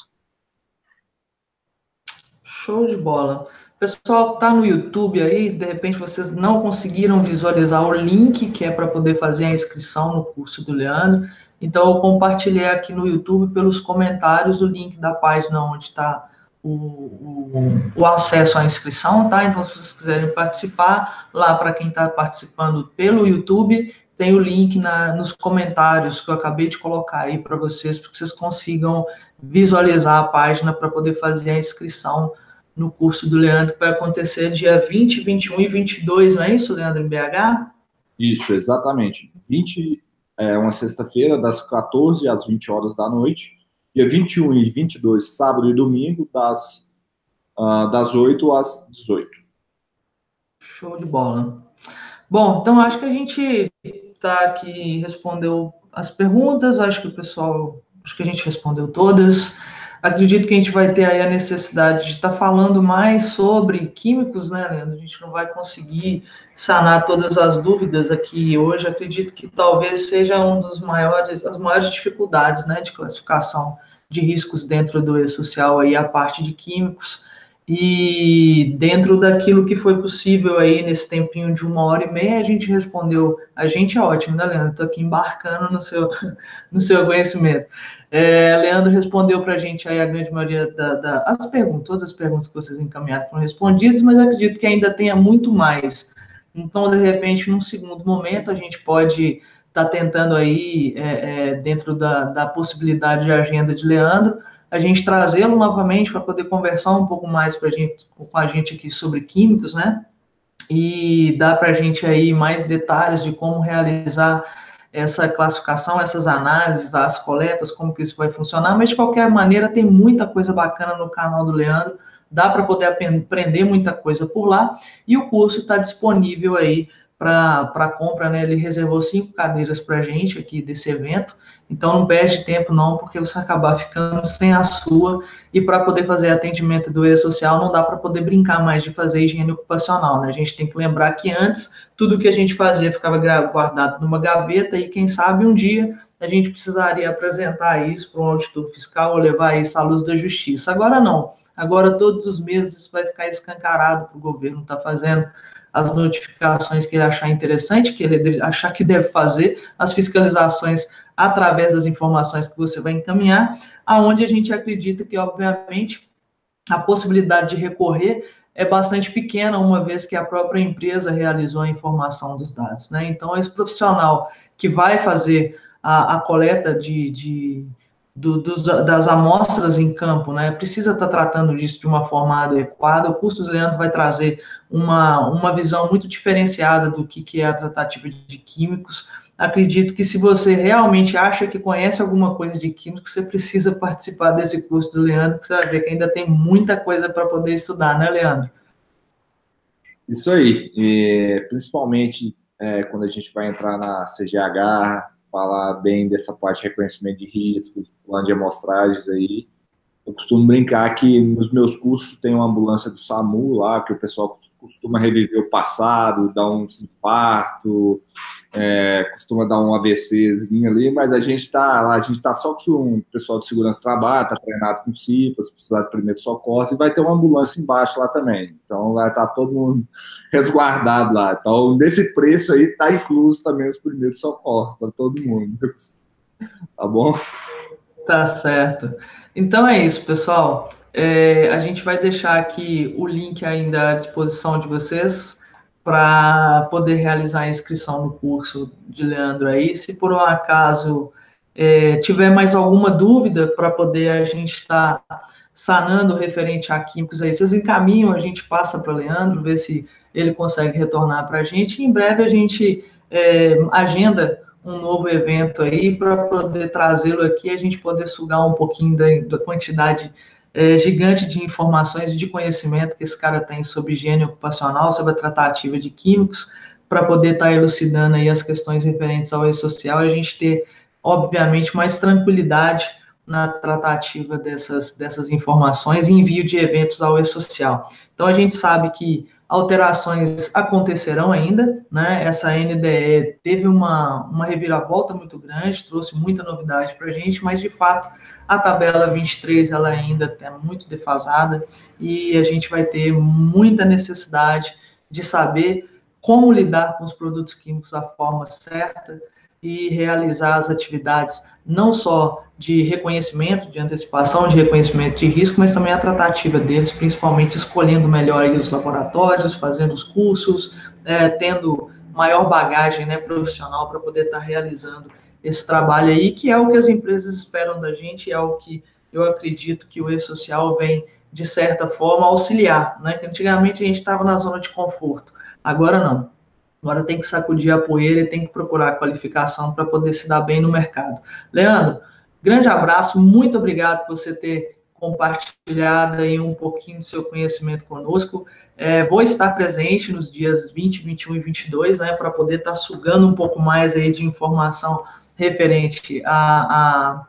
Show de bola. Pessoal, tá no YouTube aí, de repente vocês não conseguiram visualizar o link que é para poder fazer a inscrição no curso do Leandro. Então, eu compartilhei aqui no YouTube pelos comentários o link da página onde está o acesso à inscrição, tá? Então, se vocês quiserem participar, lá para quem está participando pelo YouTube, tem o link nos comentários que eu acabei de colocar aí para vocês, para que vocês consigam visualizar a página para poder fazer a inscrição no curso do Leandro, que vai acontecer dia 20, 21 e 22, não é isso, Leandro, em BH? Isso, exatamente. 20 é uma sexta-feira, das 14 às 20 horas da noite. Dia 21 e 22, sábado e domingo, das 8 às 18. Show de bola. Bom, então acho que a gente está aqui, respondeu as perguntas, acho que a gente respondeu todas. Acredito que a gente vai ter aí a necessidade de estar falando mais sobre químicos, né, Leandro? A gente não vai conseguir sanar todas as dúvidas aqui hoje. Acredito que talvez seja as maiores dificuldades, né, de classificação de riscos dentro do E-Social aí, a parte de químicos. E dentro daquilo que foi possível aí nesse tempinho de 1h30, a gente respondeu. A gente é ótimo, né, Leandro? Estou aqui embarcando no seu conhecimento. Leandro respondeu para a gente aí a grande maioria das perguntas, todas as perguntas que vocês encaminharam foram respondidas, mas acredito que ainda tenha muito mais. Então, de repente, num segundo momento, a gente pode estar tentando aí, dentro da possibilidade de agenda de Leandro, a gente trazê-lo novamente para poder conversar um pouco mais com a gente aqui sobre químicos, né? E dar para a gente aí mais detalhes de como realizar essa classificação, essas análises, as coletas, como que isso vai funcionar, mas de qualquer maneira tem muita coisa bacana no canal do Leandro, dá para poder aprender muita coisa por lá, e o curso está disponível aí para compra, né? Ele reservou 5 cadeiras para a gente aqui desse evento, então não perde tempo não, porque você acabar ficando sem a sua, e para poder fazer atendimento do E-Social não dá para poder brincar mais de fazer higiene ocupacional, né? A gente tem que lembrar que antes tudo que a gente fazia ficava guardado numa gaveta e quem sabe um dia a gente precisaria apresentar isso para um auditor fiscal ou levar isso à luz da justiça. Agora não, agora todos os meses isso vai ficar escancarado para o governo estar fazendo as notificações que ele achar interessante, que ele achar que deve fazer, as fiscalizações através das informações que você vai encaminhar, aonde a gente acredita que, obviamente, a possibilidade de recorrer é bastante pequena, uma vez que a própria empresa realizou a informação dos dados, né? Então, esse profissional que vai fazer a coleta das amostras em campo, né, precisa estar tratando disso de uma forma adequada. O curso do Leandro vai trazer uma visão muito diferenciada do que é a tratativa de químicos. Acredito que se você realmente acha que conhece alguma coisa de químicos, você precisa participar desse curso do Leandro, que você vai ver que ainda tem muita coisa para poder estudar, né, Leandro? Isso aí, principalmente quando a gente vai entrar na CGH, falar bem dessa parte de reconhecimento de riscos, plano de amostragens aí. Eu costumo brincar que nos meus cursos tem uma ambulância do SAMU lá, que o pessoal costuma reviver o passado, dar um infarto, costuma dar um AVCzinho ali, mas a gente está lá, a gente está só com o pessoal de segurança do trabalho, está treinado com CIPA, se precisar de primeiro socorro, e vai ter uma ambulância embaixo lá também. Então vai estar todo mundo resguardado lá. Então, nesse preço aí, está incluso também os primeiros socorros para todo mundo. Tá bom? Tá certo. Então é isso, pessoal. A gente vai deixar aqui o link ainda à disposição de vocês para poder realizar a inscrição no curso de Leandro aí. Se por um acaso tiver mais alguma dúvida para poder a gente estar sanando referente a químicos aí, vocês encaminham, a gente passa para o Leandro, ver se ele consegue retornar para a gente. E em breve a gente agenda um novo evento aí para poder trazê-lo aqui, a gente poder sugar um pouquinho da quantidade gigante de informações e de conhecimento que esse cara tem sobre higiene ocupacional, sobre a tratativa de químicos, para poder estar elucidando aí as questões referentes ao E-Social e a gente ter, obviamente, mais tranquilidade na tratativa dessas informações e envio de eventos ao E-Social. Então, a gente sabe que alterações acontecerão ainda, né? Essa NDE teve uma reviravolta muito grande, trouxe muita novidade para a gente, mas de fato a tabela 23 ela ainda está muito defasada e a gente vai ter muita necessidade de saber como lidar com os produtos químicos da forma certa e realizar as atividades não só de reconhecimento, de antecipação, de reconhecimento de risco, mas também a tratativa deles, principalmente escolhendo melhor os laboratórios, fazendo os cursos, tendo maior bagagem, né, profissional para poder estar realizando esse trabalho aí, que é o que as empresas esperam da gente, é o que eu acredito que o E-Social vem, de certa forma, auxiliar, né? Que antigamente a gente estava na zona de conforto, agora não. Agora tem que sacudir a poeira e tem que procurar qualificação para poder se dar bem no mercado. Leandro, grande abraço, muito obrigado por você ter compartilhado aí um pouquinho do seu conhecimento conosco. Vou estar presente nos dias 20, 21 e 22, né, para poder estar sugando um pouco mais aí de informação referente a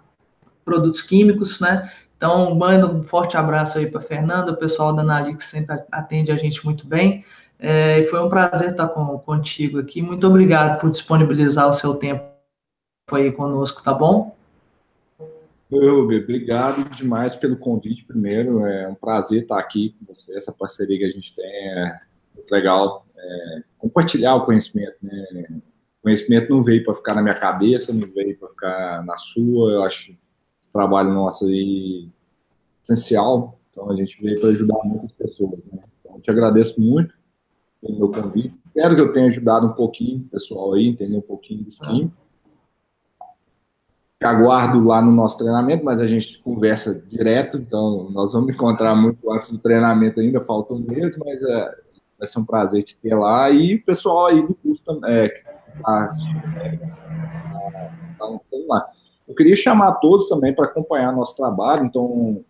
produtos químicos, né? Então, mando um forte abraço aí para a Fernanda, o pessoal da Analytics sempre atende a gente muito bem. Foi um prazer estar contigo aqui. Muito obrigado por disponibilizar o seu tempo aí conosco, tá bom? Rubi, obrigado demais pelo convite primeiro. É um prazer estar aqui com você. Essa parceria que a gente tem é muito legal. Compartilhar o conhecimento, né? O conhecimento não veio para ficar na minha cabeça, não veio para ficar na sua. Eu acho esse trabalho nosso aí essencial. Então, a gente veio para ajudar muitas pessoas, né? Então, eu te agradeço muito pelo meu convite. Espero que eu tenha ajudado um pouquinho o pessoal aí, entender um pouquinho dos químicos. Aguardo lá no nosso treinamento, mas a gente conversa direto, então nós vamos encontrar muito antes do treinamento ainda, falta um mês, mas vai ser um prazer te ter lá. E o pessoal aí do curso também, que está assistindo, então, lá. Eu queria chamar todos também para acompanhar nosso trabalho, então,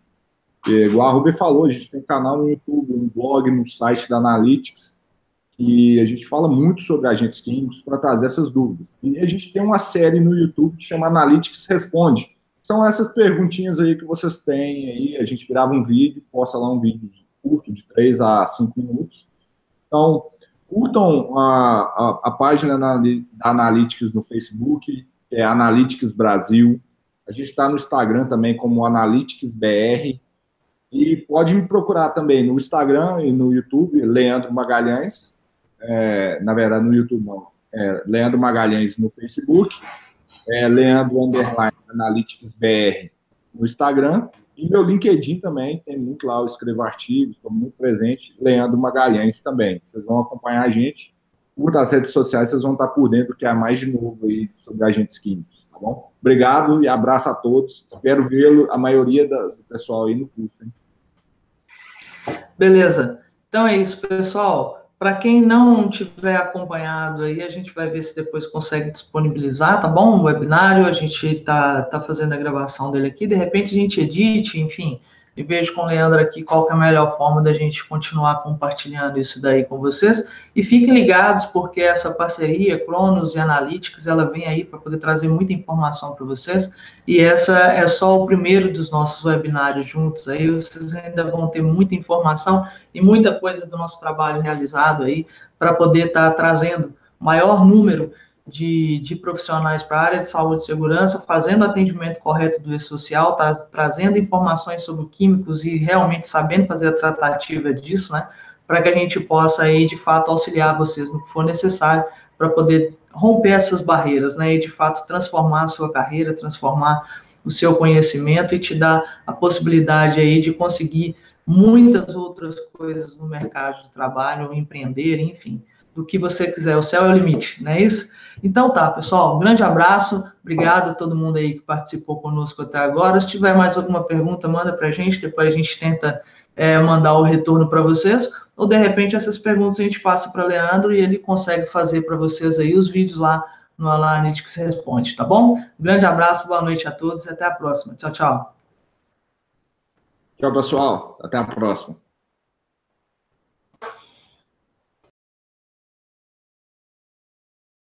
igual a Rubi falou, a gente tem um canal no YouTube, um blog, no site da Analytics, e a gente fala muito sobre agentes químicos para trazer essas dúvidas. E a gente tem uma série no YouTube que chama Analytics Responde. São essas perguntinhas aí que vocês têm aí, a gente grava um vídeo, posta lá um vídeo curto, de 3 a 5 minutos. Então, curtam a página da Analytics no Facebook, que é Analytics Brasil. A gente está no Instagram também como Analytics BR. E pode me procurar também no Instagram e no YouTube, Leandro Magalhães. Na verdade, no YouTube não. Leandro Magalhães no Facebook, Leandro Analytics BR no Instagram, e meu LinkedIn também, tem muito lá, eu escrevo artigos, estou muito presente, Leandro Magalhães também. Vocês vão acompanhar a gente, curta as redes sociais, vocês vão estar por dentro que há mais de novo aí sobre agentes químicos, tá bom? Obrigado e abraço a todos, espero vê-lo, a maioria do pessoal aí no curso, hein? Beleza, então é isso, pessoal. Para quem não tiver acompanhado aí, a gente vai ver se depois consegue disponibilizar, tá bom? O webinário, a gente tá fazendo a gravação dele aqui, de repente a gente edite, enfim, e vejo com o Leandro aqui qual que é a melhor forma da gente continuar compartilhando isso daí com vocês. E fiquem ligados, porque essa parceria, Cronos e Analytics, ela vem aí para poder trazer muita informação para vocês, e essa é só o primeiro dos nossos webinários juntos aí, vocês ainda vão ter muita informação e muita coisa do nosso trabalho realizado aí, para poder estar trazendo maior número de profissionais para a área de saúde e segurança, fazendo o atendimento correto do E-Social, trazendo informações sobre químicos e realmente sabendo fazer a tratativa disso, né, para que a gente possa aí, de fato, auxiliar vocês no que for necessário para poder romper essas barreiras, né, e de fato transformar a sua carreira, transformar o seu conhecimento e te dar a possibilidade aí de conseguir muitas outras coisas no mercado de trabalho, empreender, enfim, do que você quiser, o céu é o limite, não é isso? Então tá, pessoal, um grande abraço, obrigado a todo mundo aí que participou conosco até agora. Se tiver mais alguma pergunta, manda pra gente, depois a gente tenta mandar o retorno para vocês, ou de repente essas perguntas a gente passa para o Leandro e ele consegue fazer para vocês aí os vídeos lá no Analytics Responde, tá bom? Um grande abraço, boa noite a todos e até a próxima. Tchau, tchau. Tchau, pessoal. Até a próxima.